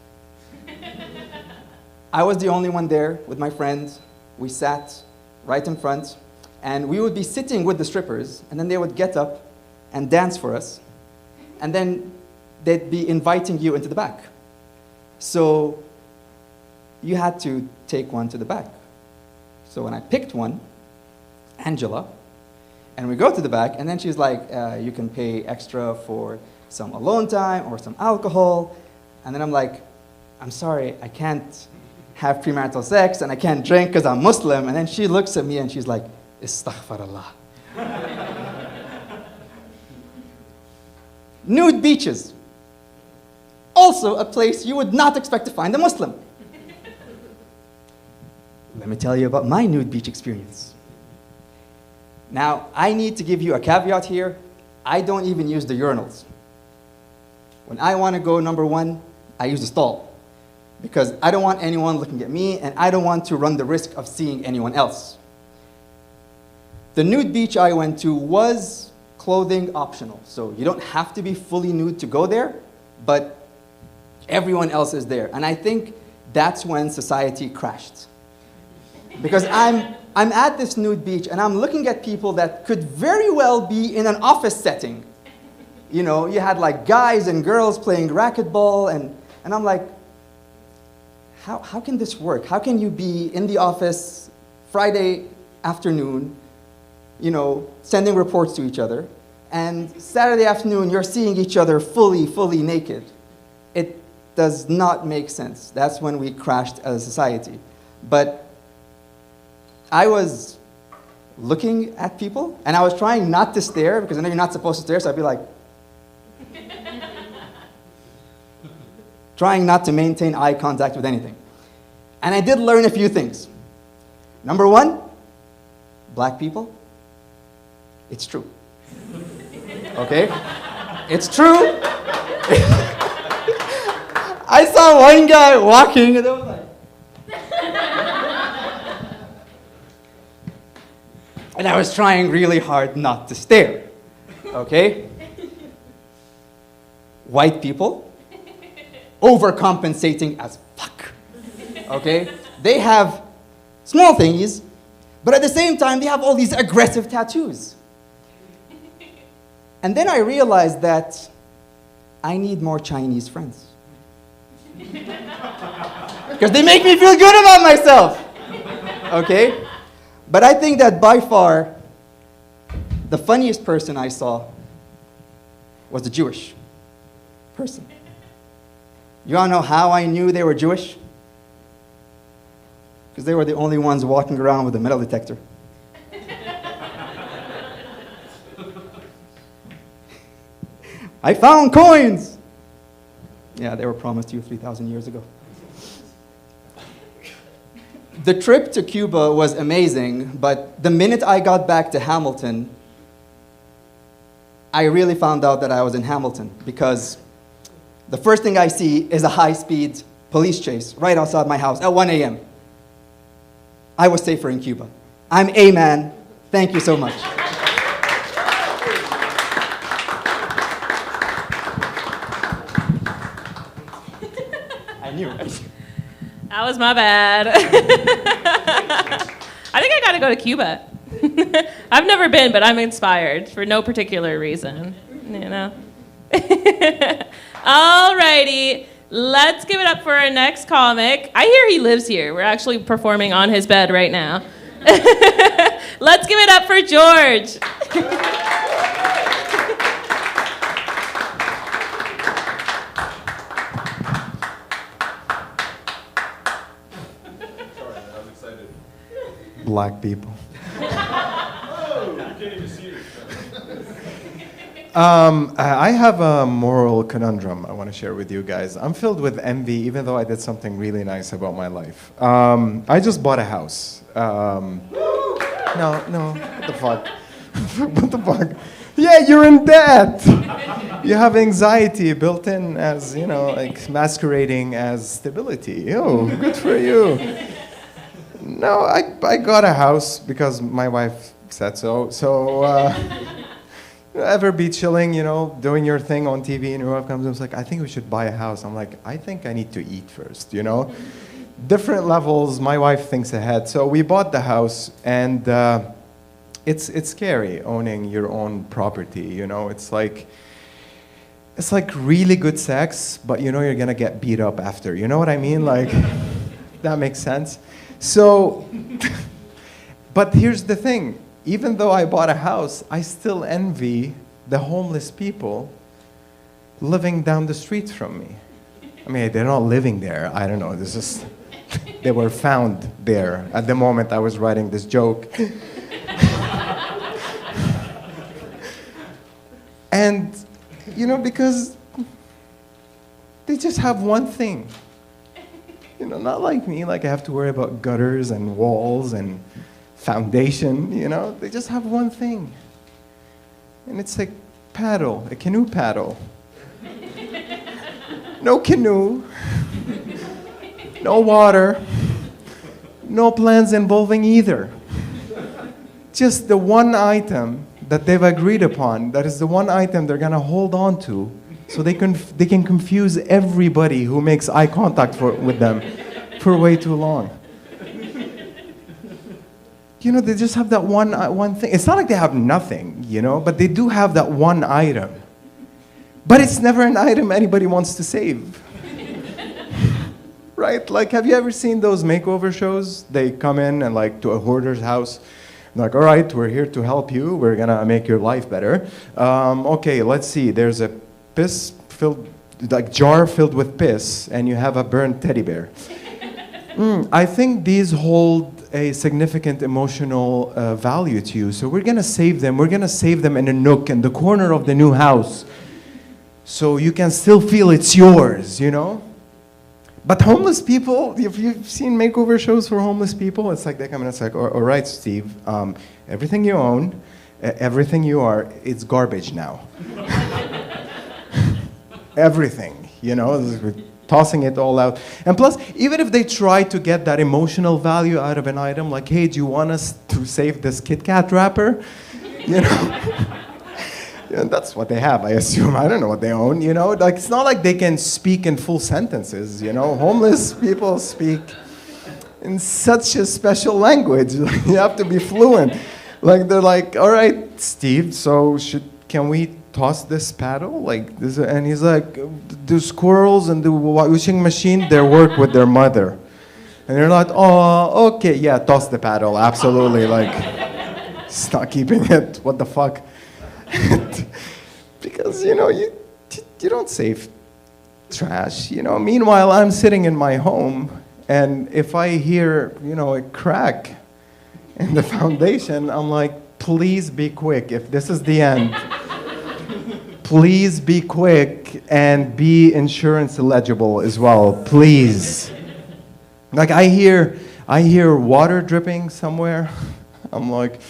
I was the only one there with my friend. We sat right in front, and we would be sitting with the strippers, and then they would get up and dance for us, and then they'd be inviting you into the back. So you had to take one to the back. So when I picked one, Angela, and we go to the back, and then she's like, you can pay extra for some alone time or some alcohol. And then I'm like, I'm sorry, I can't have premarital sex and I can't drink because I'm Muslim. And then she looks at me and she's like, Astaghfirullah. Nude beaches. Also a place you would not expect to find a Muslim. Let me tell you about my nude beach experience. Now, I need to give you a caveat here. I don't even use the urinals. When I want to go number one, I use the stall. Because I don't want anyone looking at me, and I don't want to run the risk of seeing anyone else. The nude beach I went to was clothing optional. So you don't have to be fully nude to go there, but everyone else is there. And I think that's when society crashed. Because I'm at this nude beach, and I'm looking at people that could very well be in an office setting. You know, you had like guys and girls playing racquetball, and I'm like, how can this work? How can you be in the office Friday afternoon, you know, sending reports to each other, and Saturday afternoon you're seeing each other fully naked? It does not make sense. That's when we crashed as a society. But I was looking at people, and I was trying not to stare, because I know you're not supposed to stare, so I'd be like, trying not to maintain eye contact with anything. And I did learn a few things. Number one, black people, it's true. Okay? It's true. I saw one guy walking, and I was like, and I was trying really hard not to stare. Okay? White people, overcompensating as fuck. Okay? They have small thingies, but at the same time, they have all these aggressive tattoos. And then I realized that I need more Chinese friends. Because they make me feel good about myself. Okay? But I think that by far, the funniest person I saw was a Jewish person. You want to know how I knew they were Jewish? Because they were the only ones walking around with a metal detector. I found coins! Yeah, they were promised you 3,000 years ago. The trip to Cuba was amazing, but the minute I got back to Hamilton, I really found out that I was in Hamilton, because the first thing I see is a high-speed police chase right outside my house at 1 a.m. I was safer in Cuba. I'm a man. Thank you so much. I knew it. That was my bad. I think I gotta go to Cuba. I've never been, but I'm inspired for no particular reason, you know? Alrighty, let's give it up for our next comic. I hear he lives here. We're actually performing on his bed right now. Let's give it up for George. Black people. I have a moral conundrum I want to share with you guys. I'm filled with envy, even though I did something really nice about my life. I just bought a house. No, what the fuck? What the fuck? Yeah, you're in debt. You have anxiety built in as, you know, like masquerading as stability. Oh, good for you. No, I got a house because my wife said so. So, ever be chilling, you know, doing your thing on TV, and your wife comes and is like, I think we should buy a house. I'm like, I think I need to eat first, you know? Different levels, my wife thinks ahead. So we bought the house, and it's scary owning your own property, you know? It's like really good sex, but you know you're gonna get beat up after. You know what I mean? Like, that makes sense. So, but here's the thing. Even though I bought a house, I still envy the homeless people living down the street from me. I mean, they're not living there. I don't know. This is, they were found there at the moment I was writing this joke. And, you know, because they just have one thing. You know, not like me, like I have to worry about gutters and walls and foundation, you know. They just have one thing. And it's a paddle, a canoe paddle. No canoe, no water, no plans involving either. Just the one item that they've agreed upon, that is the one item they're gonna hold on to, so they can confuse everybody who makes eye contact with them for way too long. You know, they just have that one thing. It's not like they have nothing, you know, but they do have that one item. But it's never an item anybody wants to save. Right? Like, have you ever seen those makeover shows? They come in and like to a hoarder's house. Like, all right, we're here to help you. We're gonna make your life better. Okay, let's see. There's a jar filled with piss, and you have a burnt teddy bear. I think these hold a significant emotional value to you. So we're gonna save them. We're gonna save them in a nook in the corner of the new house, so you can still feel it's yours, you know? But homeless people, if you've seen makeover shows for homeless people, it's like they come in and it's like, all right, Steve, everything you own, everything you are, it's garbage now. Everything, you know, we're tossing it all out. And plus, even if they try to get that emotional value out of an item, like, hey, do you want us to save this Kit Kat wrapper? You know? Yeah, that's what they have, I assume. I don't know what they own, you know? Like, it's not like they can speak in full sentences, you know? Homeless people speak in such a special language. You have to be fluent. Like, they're like, all right, Steve, so can we toss this paddle? Like, this, and he's like, the squirrels and the washing machine, they work with their mother. And they're like, oh, okay, yeah, toss the paddle, absolutely. Like, it's not keeping it, what the fuck? Because, you know, you don't save trash, you know. Meanwhile, I'm sitting in my home, and if I hear, you know, a crack in the foundation, I'm like, please be quick. If this is the end, please be quick and be insurance eligible as well, please. Like, I hear water dripping somewhere. I'm like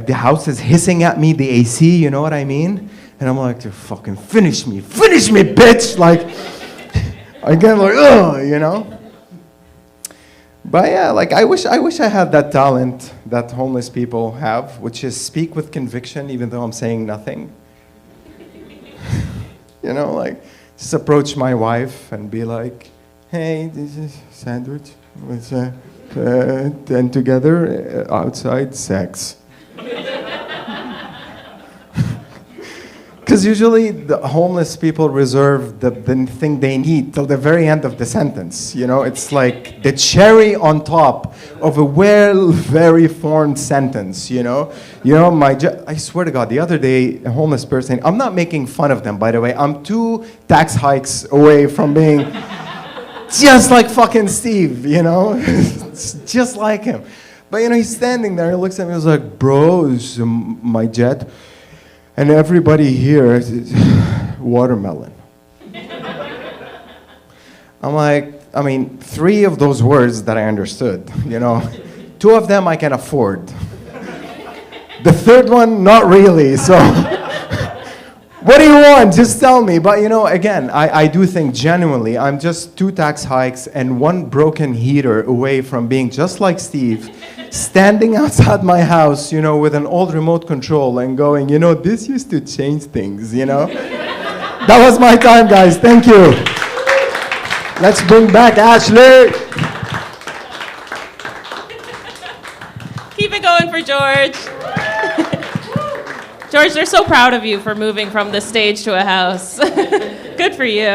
the house is hissing at me, the AC, you know what I mean? And I'm like, fucking finish me, bitch! Like, again, like, ugh, you know? But yeah, like, I wish I had that talent that homeless people have, which is speak with conviction even though I'm saying nothing. You know, like, just approach my wife and be like, hey, this is sandwich. It's, and together outside sex. Because usually the homeless people reserve the thing they need till the very end of the sentence. You know, it's like the cherry on top of a very formed sentence. You know, I swear to God, the other day, a homeless person. I'm not making fun of them, by the way. I'm 2 tax hikes away from being just like fucking Steve. You know, it's just like him. But you know, he's standing there. He looks at me. He's like, "Bro, this is my jet." And everybody here is watermelon. I'm like, I mean, 3 of those words that I understood, you know. 2 of them I can afford. The 3rd one, not really, so. What do you want? Just tell me. But you know, again, I do think genuinely, I'm just 2 tax hikes and 1 broken heater away from being just like Steve, standing outside my house, you know, with an old remote control and going, you know, this used to change things, you know? That was my time, guys. Thank you. Let's bring back Ashley. Keep it going for George. George, they're so proud of you for moving from the stage to a house. Good for you.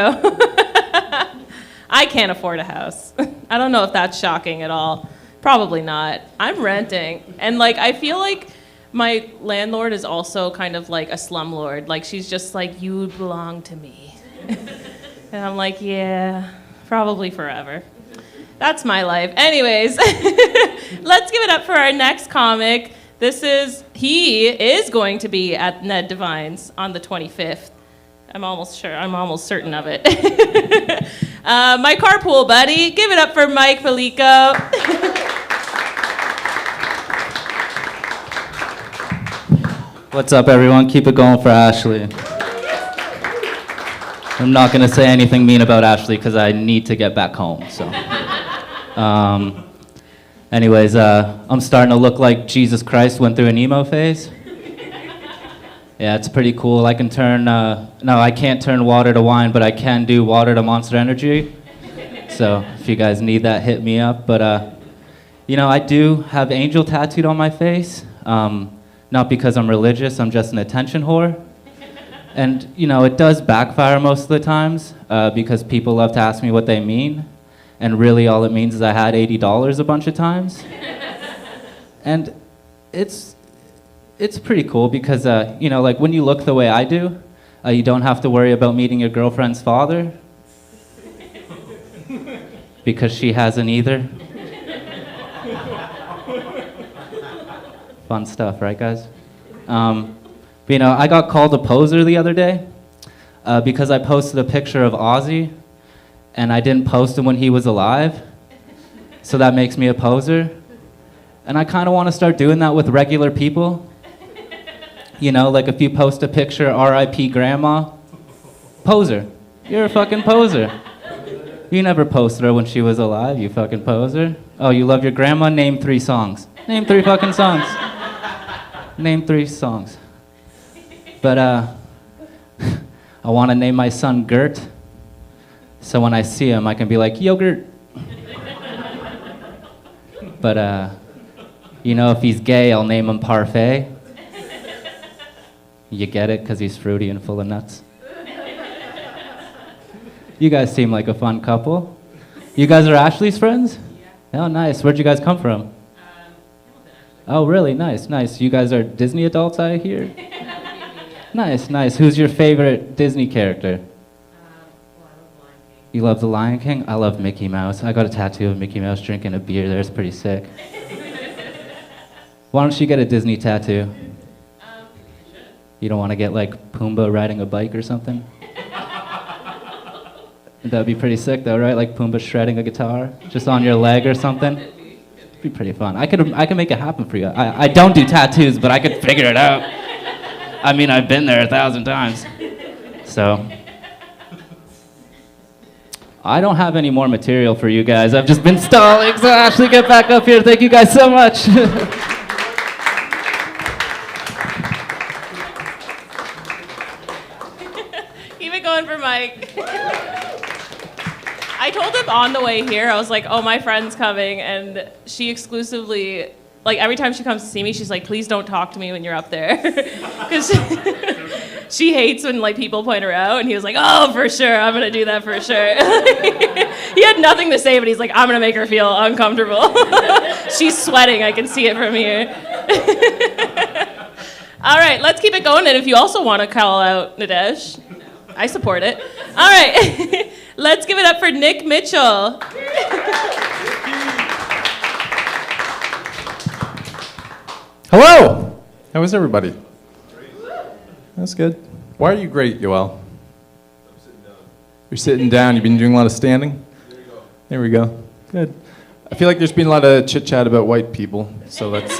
I can't afford a house. I don't know if that's shocking at all. Probably not. I'm renting. And like, I feel like my landlord is also kind of like a slumlord. Like, she's just like, you belong to me. And I'm like, yeah, probably forever. That's my life. Anyways, let's give it up for our next comic. He is going to be at Ned Devine's on the 25th. I'm almost certain of it. My carpool buddy, give it up for Mike Felico. What's up, everyone? Keep it going for Ashley. I'm not going to say anything mean about Ashley because I need to get back home. So, anyways, I'm starting to look like Jesus Christ went through an emo phase. Yeah, it's pretty cool. I can turn, no, I can't turn water to wine, but I can do water to Monster Energy. So if you guys need that, hit me up. But, you know, I do have angel tattooed on my face. Not because I'm religious, I'm just an attention whore. And, you know, it does backfire most of the times because people love to ask me what they mean. And really all it means is I had $80 a bunch of times. And it's pretty cool because, you know, like when you look the way I do, you don't have to worry about meeting your girlfriend's father because she hasn't either. Fun stuff, right, guys? But, you know, I got called a poser the other day because I posted a picture of Ozzy, and I didn't post him when he was alive, so that makes me a poser. And I kind of want to start doing that with regular people. You know, like if you post a picture, R.I.P. Grandma, poser. You're a fucking poser. You never posted her when she was alive, you fucking poser. Oh, you love your grandma? Name 3 songs. Name 3 fucking songs. Name 3 songs. But I want to name my son Gert, so when I see him, I can be like, yogurt. But, you know, if he's gay, I'll name him Parfait. You get it? Because he's fruity and full of nuts. You guys seem like a fun couple. You guys are Ashley's friends? Yeah. Oh, nice. Where'd you guys come from? Oh, really? Nice, nice. You guys are Disney adults, I hear? Nice, nice. Who's your favorite Disney character? You love The Lion King? I love Mickey Mouse. I got a tattoo of Mickey Mouse drinking a beer there. It's pretty sick. Why don't you get a Disney tattoo? You don't want to get like Pumbaa riding a bike or something? That'd be pretty sick though, right? Like Pumbaa shredding a guitar just on your leg or something? It'd be pretty fun. I could make it happen for you. I don't do tattoos, but I could figure it out. I mean, I've been there 1,000 times. So, I don't have any more material for you guys. I've just been stalling, so Ashley, get back up here. Thank you guys so much. Keep it going for Mike. I told him on the way here, I was like, oh, my friend's coming, and she exclusively, like, every time she comes to see me, she's like, please don't talk to me when you're up there. Because she hates when, like, people point her out, and he was like, oh, for sure, I'm going to do that for sure. He had nothing to say, but he's like, I'm going to make her feel uncomfortable. She's sweating, I can see it from here. All right, let's keep it going, and if you also want to call out Nadesh, I support it. All right, let's give it up for Nick Mitchell. Hello! How is everybody? That's good. Why are you great, Yoel? I'm sitting down. You're sitting down. You've been doing a lot of standing? There we go. Good. I feel like there's been a lot of chit-chat about white people, so let's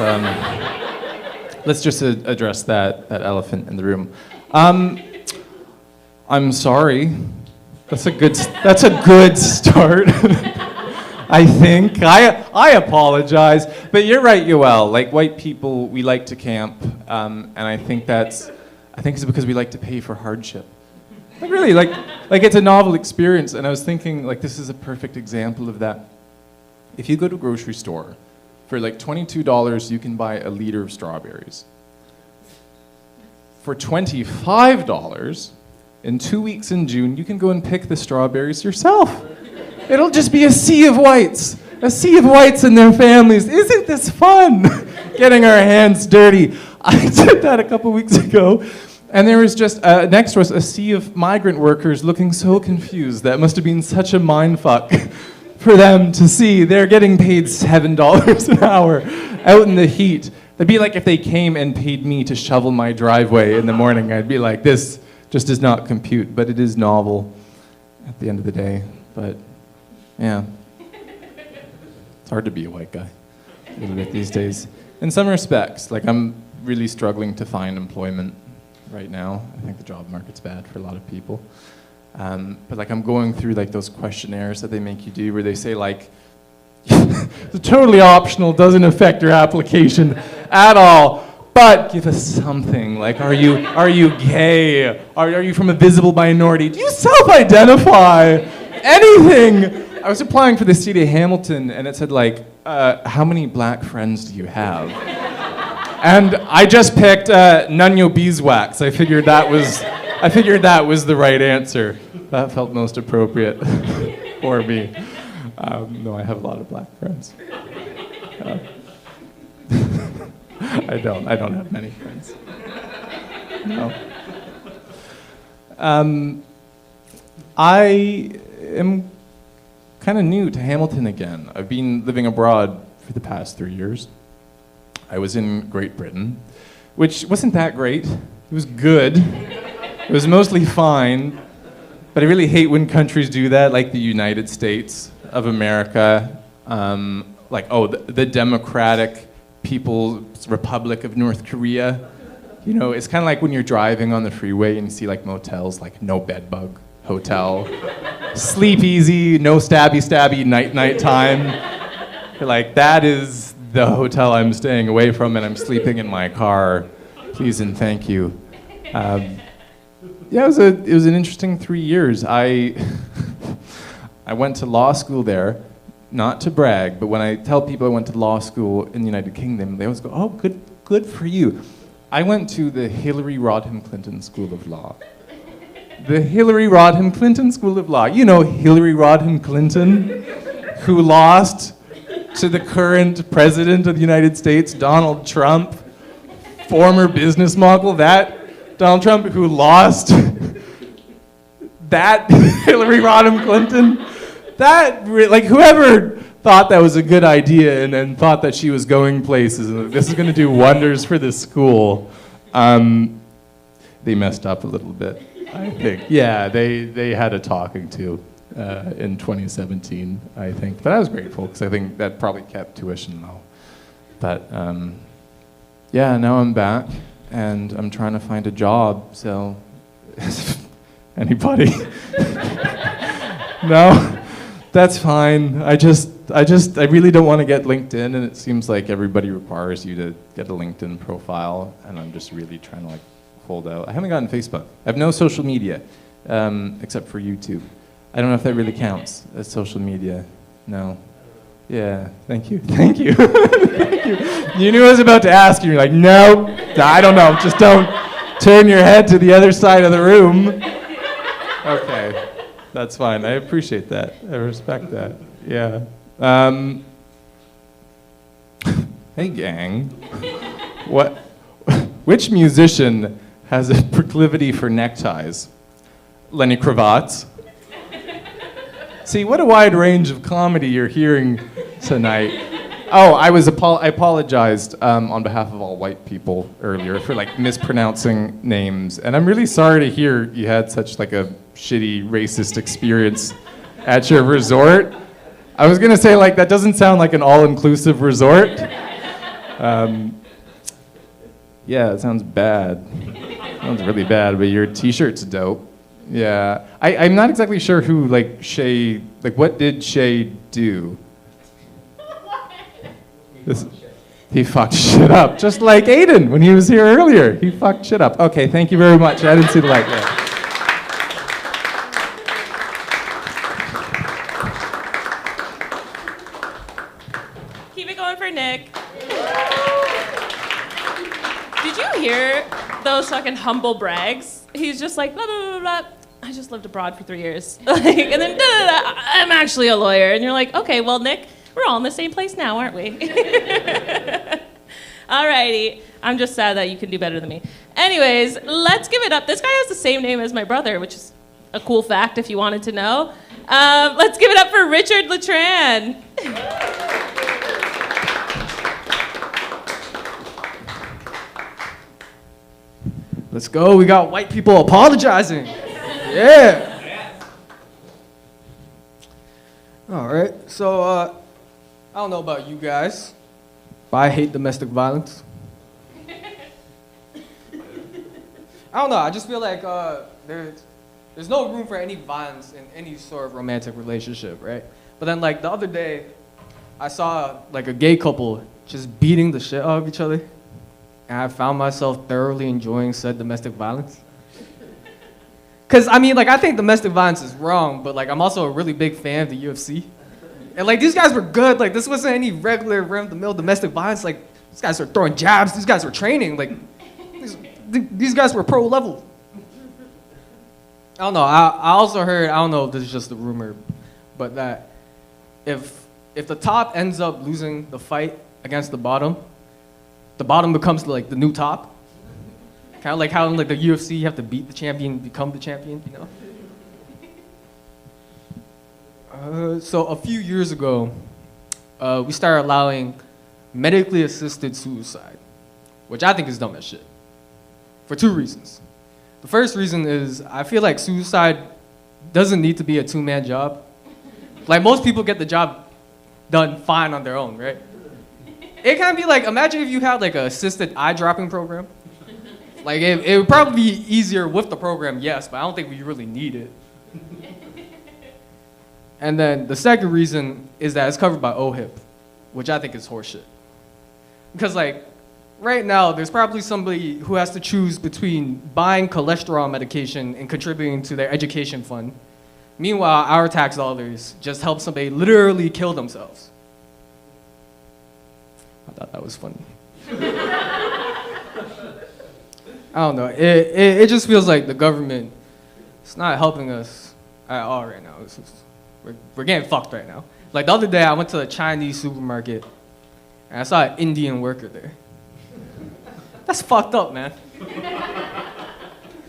just address that elephant in the room. I'm sorry. That's a good start. I think. I apologize. But you're right, Yoel. Like, white people, we like to camp, and I think it's because we like to pay for hardship. Like, really, like it's a novel experience, and I was thinking, like, this is a perfect example of that. If you go to a grocery store, for like $22, you can buy a liter of strawberries. For $25, in 2 weeks in June, you can go and pick the strawberries yourself. It'll just be a sea of whites and their families. Isn't this fun? Getting our hands dirty. I did that a couple weeks ago, and there was just next to us a sea of migrant workers looking so confused. That must have been such a mind fuck for them to see. They're getting paid $7 an hour out in the heat. It'd be like if they came and paid me to shovel my driveway in the morning. I'd be like, this just does not compute, but it is novel at the end of the day. But yeah, it's hard to be a white guy a little bit these days. In some respects, like, I'm really struggling to find employment right now. I think the job market's bad for a lot of people. But like, I'm going through like those questionnaires that they make you do where they say like, it's totally optional, doesn't affect your application at all, but give us something. Like, are you gay? Are you from a visible minority? Do you self-identify? Anything? I was applying for the city of Hamilton, and it said like, how many black friends do you have? And I just picked Nunyo Beeswax. I figured that was the right answer. That felt most appropriate for me. No, I have a lot of black friends. I don't have many friends. No. I am kind of new to Hamilton again. I've been living abroad for the past 3 years. I was in Great Britain, which wasn't that great. It was good. It was mostly fine. But I really hate when countries do that, like the United States of America, the Democratic People's Republic of North Korea. You know, it's kind of like when you're driving on the freeway and you see like motels, like no bed bug hotel, sleep easy, no stabby night time. You're like, that is the hotel I'm staying away from, and I'm sleeping in my car. Please and thank you. Yeah, it was an interesting 3 years. I went to law school there, not to brag, but when I tell people I went to law school in the United Kingdom, they always go, oh, good for you. I went to the Hillary Rodham Clinton School of Law. The Hillary Rodham Clinton School of Law. You know Hillary Rodham Clinton, who lost to the current president of the United States, Donald Trump, former business mogul, that Donald Trump who lost, that Hillary Rodham Clinton, whoever thought that was a good idea and then thought that she was going places and this is going to do wonders for this school, they messed up a little bit, I think. Yeah, they had a talking to in 2017, I think. But I was grateful because I think that probably kept tuition low. But yeah, now I'm back. And I'm trying to find a job, so anybody? No, that's fine. I really don't want to get LinkedIn, and it seems like everybody requires you to get a LinkedIn profile, and I'm just really trying to like hold out. I haven't gotten Facebook. I have no social media, except for YouTube. I don't know if that really counts as social media. No. Yeah, thank you. Thank you. Thank you. You knew I was about to ask you. You're like, no, I don't know. Just don't turn your head to the other side of the room. Okay, that's fine. I appreciate that. I respect that. Yeah. Hey, gang. What? Which musician has a proclivity for neckties? Lenny Kravitz. See, what a wide range of comedy you're hearing tonight. Oh, I apologized on behalf of all white people earlier for like mispronouncing names, and I'm really sorry to hear you had such like a shitty racist experience at your resort. I was gonna say like that doesn't sound like an all-inclusive resort. Yeah, it sounds bad. Sounds really bad, but your T-shirt's dope. Yeah, I'm not exactly sure who like Shay, like what did Shay do? He fucked shit up, just like Aiden when he was here earlier. He fucked shit up. Okay, thank you very much. I didn't see the light there. Keep it going for Nick. Did you hear those fucking humble brags? He's just like, blah, blah, blah, blah. I just lived abroad for 3 years. Like, and then, I'm actually a lawyer. And you're like, okay, well, Nick, we're all in the same place now, aren't we? Alrighty. I'm just sad that you can do better than me. Anyways, let's give it up. This guy has the same name as my brother, which is a cool fact if you wanted to know. Let's give it up for Richard Letran. Let's go. We got white people apologizing. Yeah. All right. So, I don't know about you guys, but I hate domestic violence. I don't know. I just feel like there's no room for any violence in any sort of romantic relationship, right? But then, like, the other day, I saw, like, a gay couple just beating the shit out of each other. And I found myself thoroughly enjoying said domestic violence. Because, I mean, like, I think domestic violence is wrong, but, like, I'm also a really big fan of the UFC. And, like, these guys were good. Like, this wasn't any regular run-of-the-mill domestic violence. Like, these guys were throwing jabs. These guys were training. Like, these guys were pro level. I don't know. I also heard, I don't know if this is just a rumor, but that if the top ends up losing the fight against the bottom becomes, like, the new top. Kind of like how in like the UFC you have to beat the champion, become the champion, you know? So a few years ago, we started allowing medically assisted suicide, which I think is dumb as shit, for 2 reasons. The first reason is I feel like suicide doesn't need to be a 2-man job. Like most people get the job done fine on their own, right? It can be like, imagine if you had like an assisted eye dropping program. Like, it would probably be easier with the program, yes, but I don't think we really need it. And then the second reason is that it's covered by OHIP, which I think is horseshit. Because, like, right now, there's probably somebody who has to choose between buying cholesterol medication and contributing to their education fund. Meanwhile, our tax dollars just help somebody literally kill themselves. I thought that was funny. I don't know. It just feels like the government is not helping us at all right now. We're getting fucked right now. Like the other day, I went to a Chinese supermarket and I saw an Indian worker there. That's fucked up, man.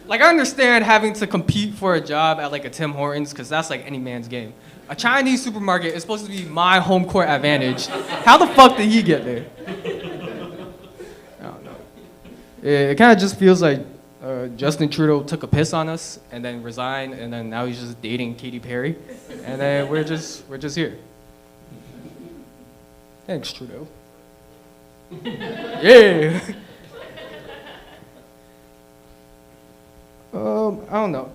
Like I understand having to compete for a job at like a Tim Hortons because that's like any man's game. A Chinese supermarket is supposed to be my home court advantage. How the fuck did he get there? It kind of just feels like Justin Trudeau took a piss on us and then resigned, and then now he's just dating Katy Perry, and then we're just here. Thanks, Trudeau. Yeah. I don't know.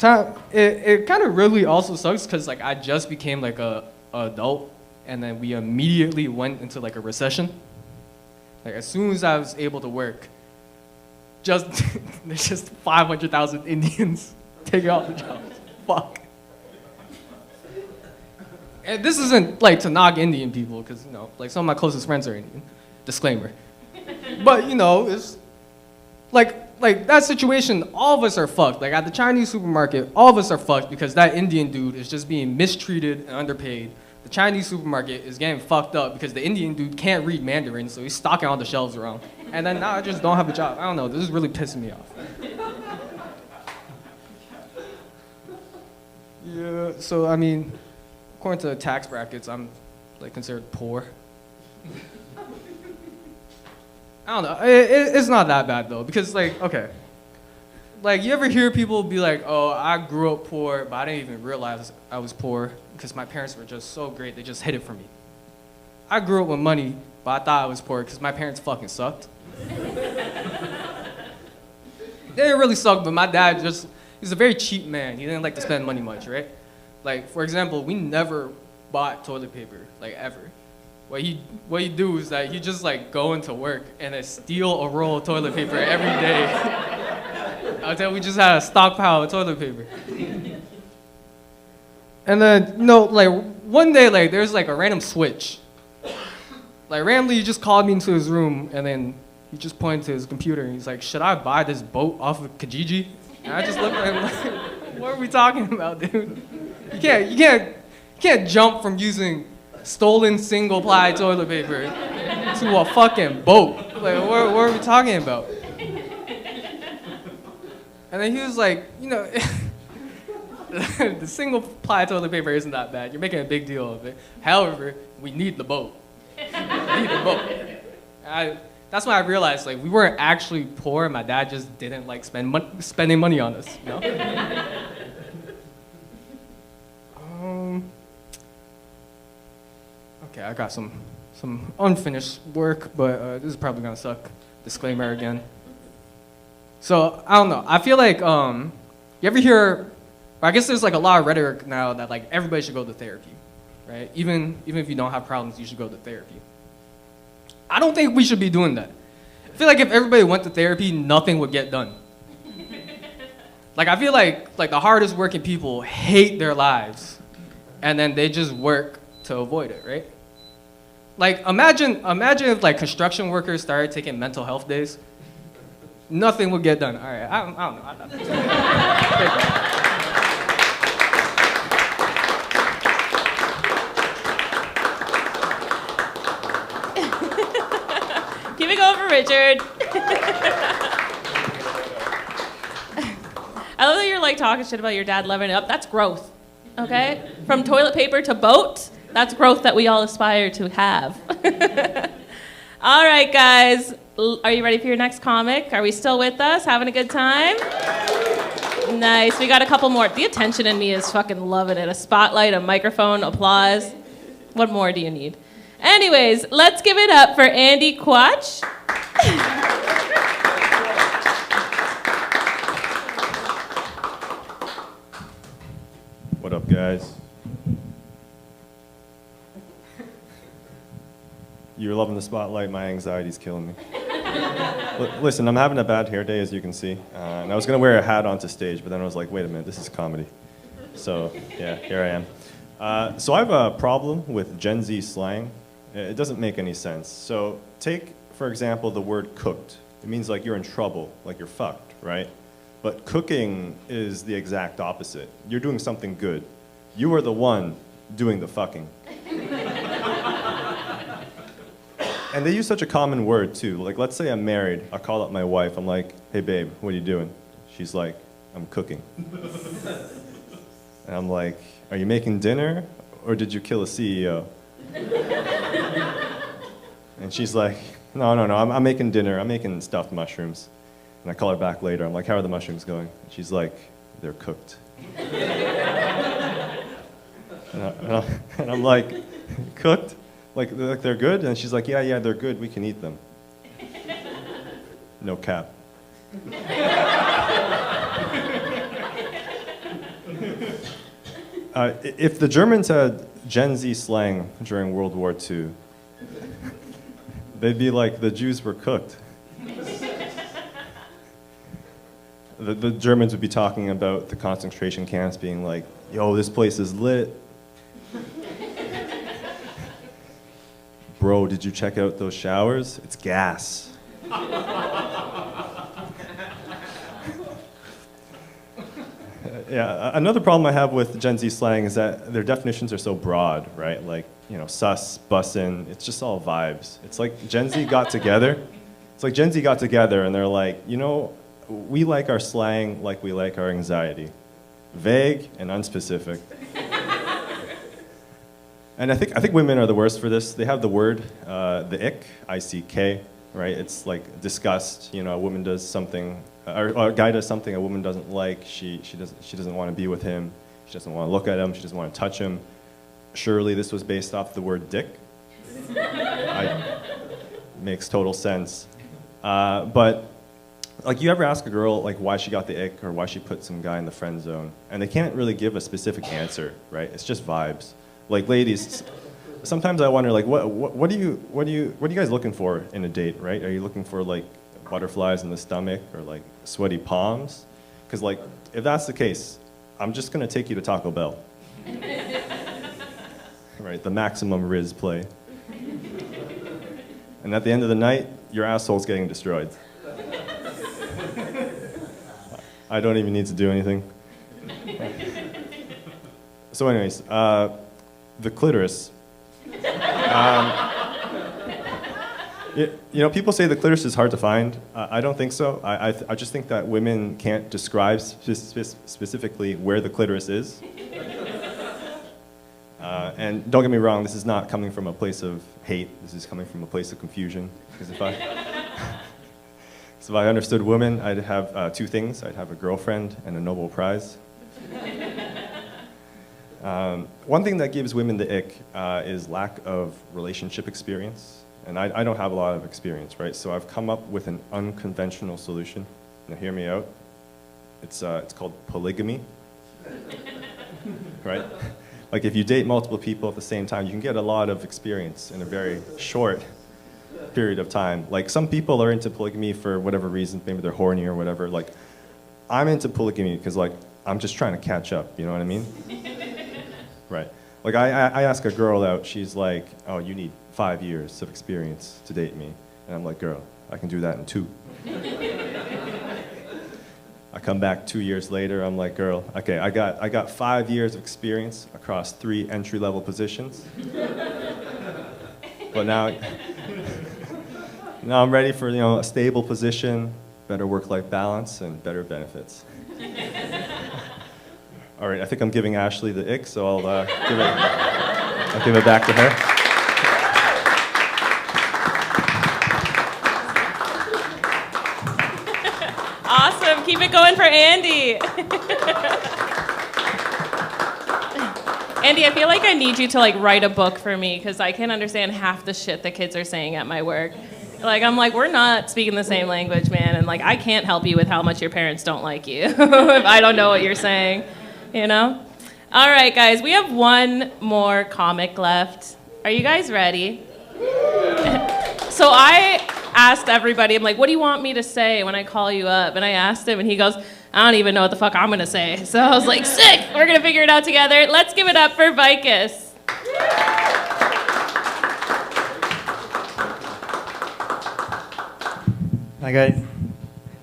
It kind of really also sucks because like I just became like a adult, and then we immediately went into like a recession. Like as soon as I was able to work. There's just 500,000 Indians taking off the jobs. Fuck. And this isn't like to knock Indian people, because, you know, like some of my closest friends are Indian. Disclaimer. But, you know, it's like that situation, all of us are fucked. Like at the Chinese supermarket, all of us are fucked because that Indian dude is just being mistreated and underpaid. The Chinese supermarket is getting fucked up because the Indian dude can't read Mandarin, so he's stocking all the shelves around. And then now I just don't have a job. I don't know, this is really pissing me off. Yeah, so I mean, according to tax brackets, I'm like considered poor. I don't know. It's not that bad though, because like, okay, like you ever hear people be like, "Oh, I grew up poor, but I didn't even realize I was poor because my parents were just so great, they just hid it from me." I grew up with money, but I thought I was poor because my parents fucking sucked. They didn't really suck, but my dad he's a very cheap man. He didn't like to spend money much, right? Like, for example, we never bought toilet paper, like ever. What he do is that he just like go into work and then steal a roll of toilet paper every day until we just had a stockpile of toilet paper. And then, you know, like one day, like there's like a random switch. Like randomly, he just called me into his room and then he just pointed to his computer and he's like, "Should I buy this boat off of Kijiji?" And I just looked at him like, "What are we talking about, dude? You can't jump from using stolen single-ply toilet paper to a fucking boat. Like, what are we talking about?" And then he was like, "You know, the single-ply toilet paper isn't that bad. You're making a big deal of it. However, we need the boat. We need the boat." That's when I realized, like, we weren't actually poor. My dad just didn't like spending money on us, you know? Okay, I got some unfinished work, but this is probably gonna suck. Disclaimer again. So I don't know. I feel like you ever hear? I guess there's like a lot of rhetoric now that like everybody should go to therapy, right? Even if you don't have problems, you should go to therapy. I don't think we should be doing that. I feel like if everybody went to therapy, nothing would get done. Like I feel like the hardest working people hate their lives, and then they just work to avoid it, right? Like imagine if like construction workers started taking mental health days. Nothing would get done. All right, I don't know. Keep it going for Richard. I love that you're like talking shit about your dad leveling up. That's growth, okay? From toilet paper to boat, that's growth that we all aspire to have. All right, guys, are you ready for your next comic? Are we still with us? Having a good time? Nice. We got a couple more. The attention in me is fucking loving it. A spotlight, a microphone, applause. What more do you need? Anyways, let's give it up for Andy Quach. What up, guys? You're loving the spotlight. My anxiety's killing me. Listen, I'm having a bad hair day, as you can see. And I was going to wear a hat onto stage, but then I was like, wait a minute, this is comedy. So, yeah, here I am. So I have a problem with Gen Z slang. It doesn't make any sense. So take, for example, the word cooked. It means like you're in trouble, like you're fucked, right? But cooking is the exact opposite. You're doing something good. You are the one doing the fucking. And they use such a common word too. Like, let's say I'm married. I call up my wife. I'm like, "Hey, babe, what are you doing?" She's like, "I'm cooking." And I'm like, "Are you making dinner, or did you kill a CEO?" And she's like, No, I'm making dinner. I'm making stuffed mushrooms." And I call her back later. I'm like, "How are the mushrooms going?" And she's like, "They're cooked." And I'm like, "Cooked? Like they're good?" And she's like, yeah, they're good. We can eat them." No cap. If the Germans had Gen Z slang during World War II, they'd be like, "The Jews were cooked." The Germans would be talking about the concentration camps being like, "Yo, this place is lit." bro, did you check out those showers? It's gas. Yeah, another problem I have with Gen Z slang is that their definitions are so broad, right? Like, you know, sus, bussin', it's just all vibes. It's like Gen Z got together. It's like Gen Z got together and they're like, you know, we like our slang like we like our anxiety. Vague and unspecific. And I think women are the worst for this. They have the word, the ick, I-C-K, right? It's like disgust. You know, a woman does something, or a guy does something a woman doesn't like. She doesn't want to be with him. She doesn't want to look at him. She doesn't want to touch him. Surely this was based off the word dick. Makes total sense. But like, you ever ask a girl like why she got the ick or why she put some guy in the friend zone, and they can't really give a specific answer, right? It's just vibes. Like, ladies, sometimes I wonder, like, what are you guys looking for in a date, right? Are you looking for like butterflies in the stomach or like sweaty palms? Because like, if that's the case, I'm just gonna take you to Taco Bell. Right, the maximum Riz play. And at the end of the night, your asshole's getting destroyed. I don't even need to do anything. So anyways, the clitoris. You know, people say the clitoris is hard to find. I don't think so. I just think that women can't describe specifically where the clitoris is. And don't get me wrong, this is not coming from a place of hate. This is coming from a place of confusion. Because if I understood women, I'd have two things. I'd have a girlfriend and a Nobel Prize. One thing that gives women the ick is lack of relationship experience. And I don't have a lot of experience, right? So I've come up with an unconventional solution. Now hear me out. It's called polygamy, right? Like, if you date multiple people at the same time, you can get a lot of experience in a very short period of time. Like, some people are into polygamy for whatever reason, maybe they're horny or whatever. Like, I'm into polygamy because, like, I'm just trying to catch up, you know what I mean? Right. Like, I ask a girl out, she's like, oh, you need 5 years of experience to date me. And I'm like, girl, I can do that in 2. I come back 2 years later, I'm like, girl, okay, I got 5 years of experience across 3 entry-level positions. But now I'm ready for, you know, a stable position, better work-life balance, and better benefits. All right, I think I'm giving Ashley the ick, so I'll give it back to her. Awesome. Keep it going for Andy. Andy, I feel like I need you to like write a book for me because I can't understand half the shit the kids are saying at my work. Like, I'm like, we're not speaking the same language, man. And like, I can't help you with how much your parents don't like you if I don't know what you're saying, you know? All right, guys, we have one more comic left. Are you guys ready? So I asked everybody, I'm like, what do you want me to say when I call you up? And I asked him, and he goes, I don't even know what the fuck I'm gonna say. So I was like, sick, we're gonna figure it out together. Let's give it up for Vicus. Hi guys.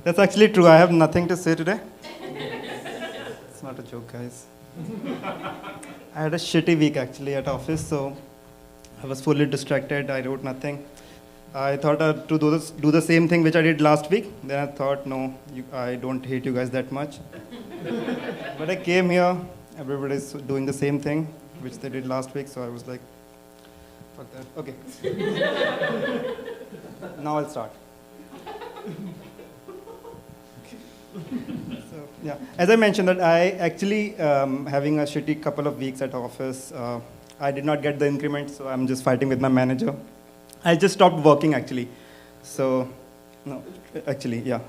That's actually true. I have nothing to say today. It's not a joke, guys. I had a shitty week actually at office, so I was fully distracted. I wrote nothing. I thought to do the same thing which I did last week. Then I thought, no, I don't hate you guys that much. But I came here, everybody's doing the same thing which they did last week, so I was like, fuck that. Okay. Now I'll start. So, yeah, as I mentioned that I actually having a shitty couple of weeks at office. I did not get the increment, so I'm just fighting with my manager. I just stopped working actually. So, no, actually, yeah.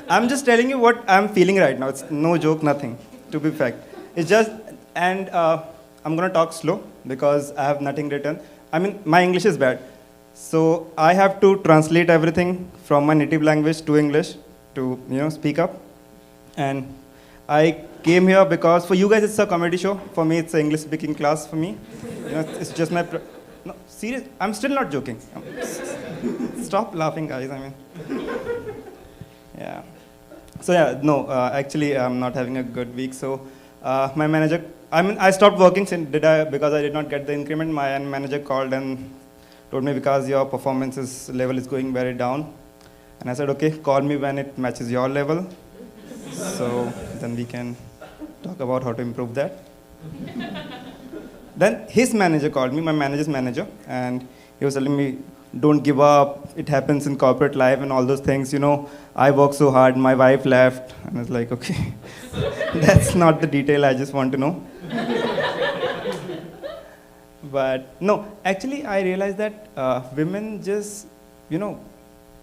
I'm just telling you what I'm feeling right now. It's no joke, nothing, to be fact. It's just, and I'm gonna talk slow because I have nothing written. I mean, my English is bad. So I have to translate everything from my native language to English to, you know, speak up. And I came here because for you guys it's a comedy show. For me it's an English speaking class for me. You know, it's just my, No, serious. I'm still not joking. Stop laughing, guys. I mean, yeah. So yeah, no. Actually, I'm not having a good week. So my manager. I stopped working because I did not get the increment. My manager called and told me because your level is going very down. And I said, okay, call me when it matches your level. So then we can talk about how to improve that. Then his manager called me, my manager's manager, and he was telling me, don't give up, it happens in corporate life and all those things, I work so hard, my wife left. And I was like, okay, that's not the detail I just want to know. But no, actually I realized that women just,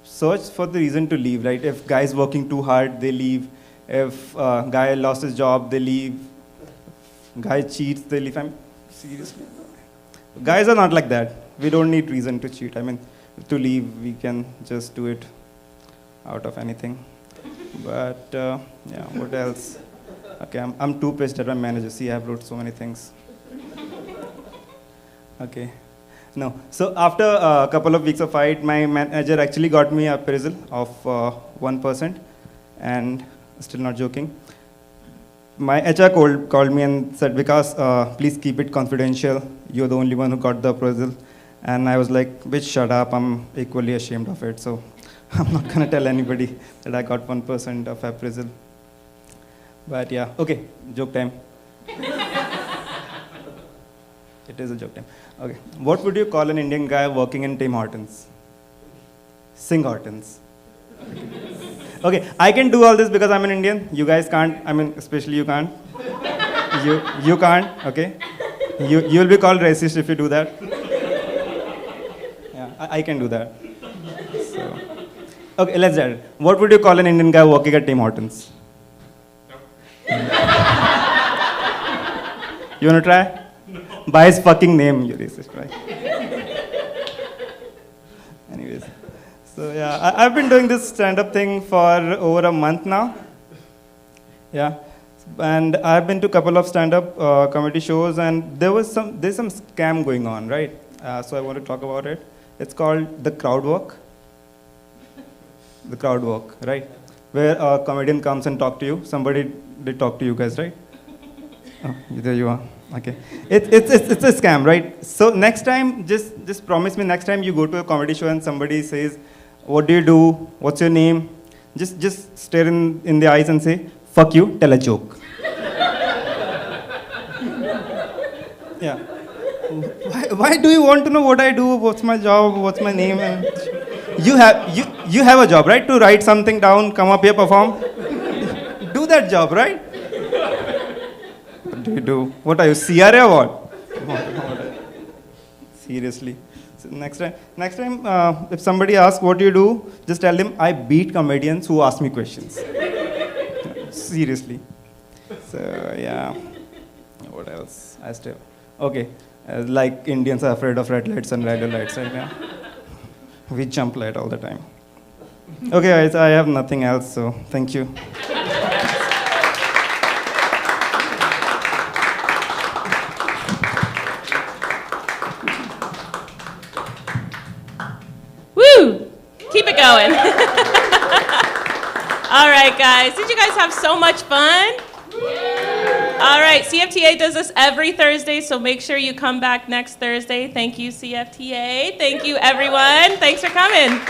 search for the reason to leave, right? If guy's working too hard, they leave. If guy lost his job, they leave. Guy cheats, they leave. Seriously. Guys are not like that. We don't need reason to cheat. To leave, we can just do it out of anything. But yeah, what else? Okay, I'm too pissed at my manager. See, I've wrote so many things. Okay. No. So after a couple of weeks of fight, my manager actually got me a appraisal of 1%, and still not joking. My HR called me and said, because please keep it confidential. You're the only one who got the appraisal. And I was like, bitch, shut up. I'm equally ashamed of it. So I'm not going to tell anybody that I got 1% of appraisal. But yeah, okay, joke time. It is a joke time. Okay, what would you call an Indian guy working in Tim Hortons? Sing Hortons. Okay, I can do all this because I'm an Indian. You guys can't. Especially you can't. You can't. Okay. You'll be called racist if you do that. Yeah, I can do that. So, okay, let's do it. What would you call an Indian guy working at Tim Hortons? You wanna try? By his fucking name, you racist, right? Anyways. So yeah, I've been doing this stand-up thing for over a month now. Yeah, and I've been to a couple of stand-up comedy shows, and there's some scam going on, right? So I want to talk about it. It's called the crowd work. The crowd work, right? Where a comedian comes and talk to you. Somebody did talk to you guys, right? Oh, there you are. Okay, it's a scam, right? So next time, just promise me next time you go to a comedy show and somebody says, what do you do? What's your name? Just stare in the eyes and say, fuck you, tell a joke. Yeah. Why do you want to know what I do? What's my job? What's my name? And you have a job, right? To write something down, come up here, perform. Do that job, right? What do you do? What are you, CRA or what? Seriously. So next time, if somebody asks what do you do, just tell them I beat comedians who ask me questions. Seriously. So yeah. What else? Okay. Like Indians are afraid of red lights and red lights, right? Yeah. We jump light all the time. Okay, guys, I have nothing else, so thank you. Woo! Keep it going. All right, guys. Did you guys have so much fun? All right, CFTA does this every Thursday, so make sure you come back next Thursday. Thank you, CFTA. Thank you, everyone. Thanks for coming.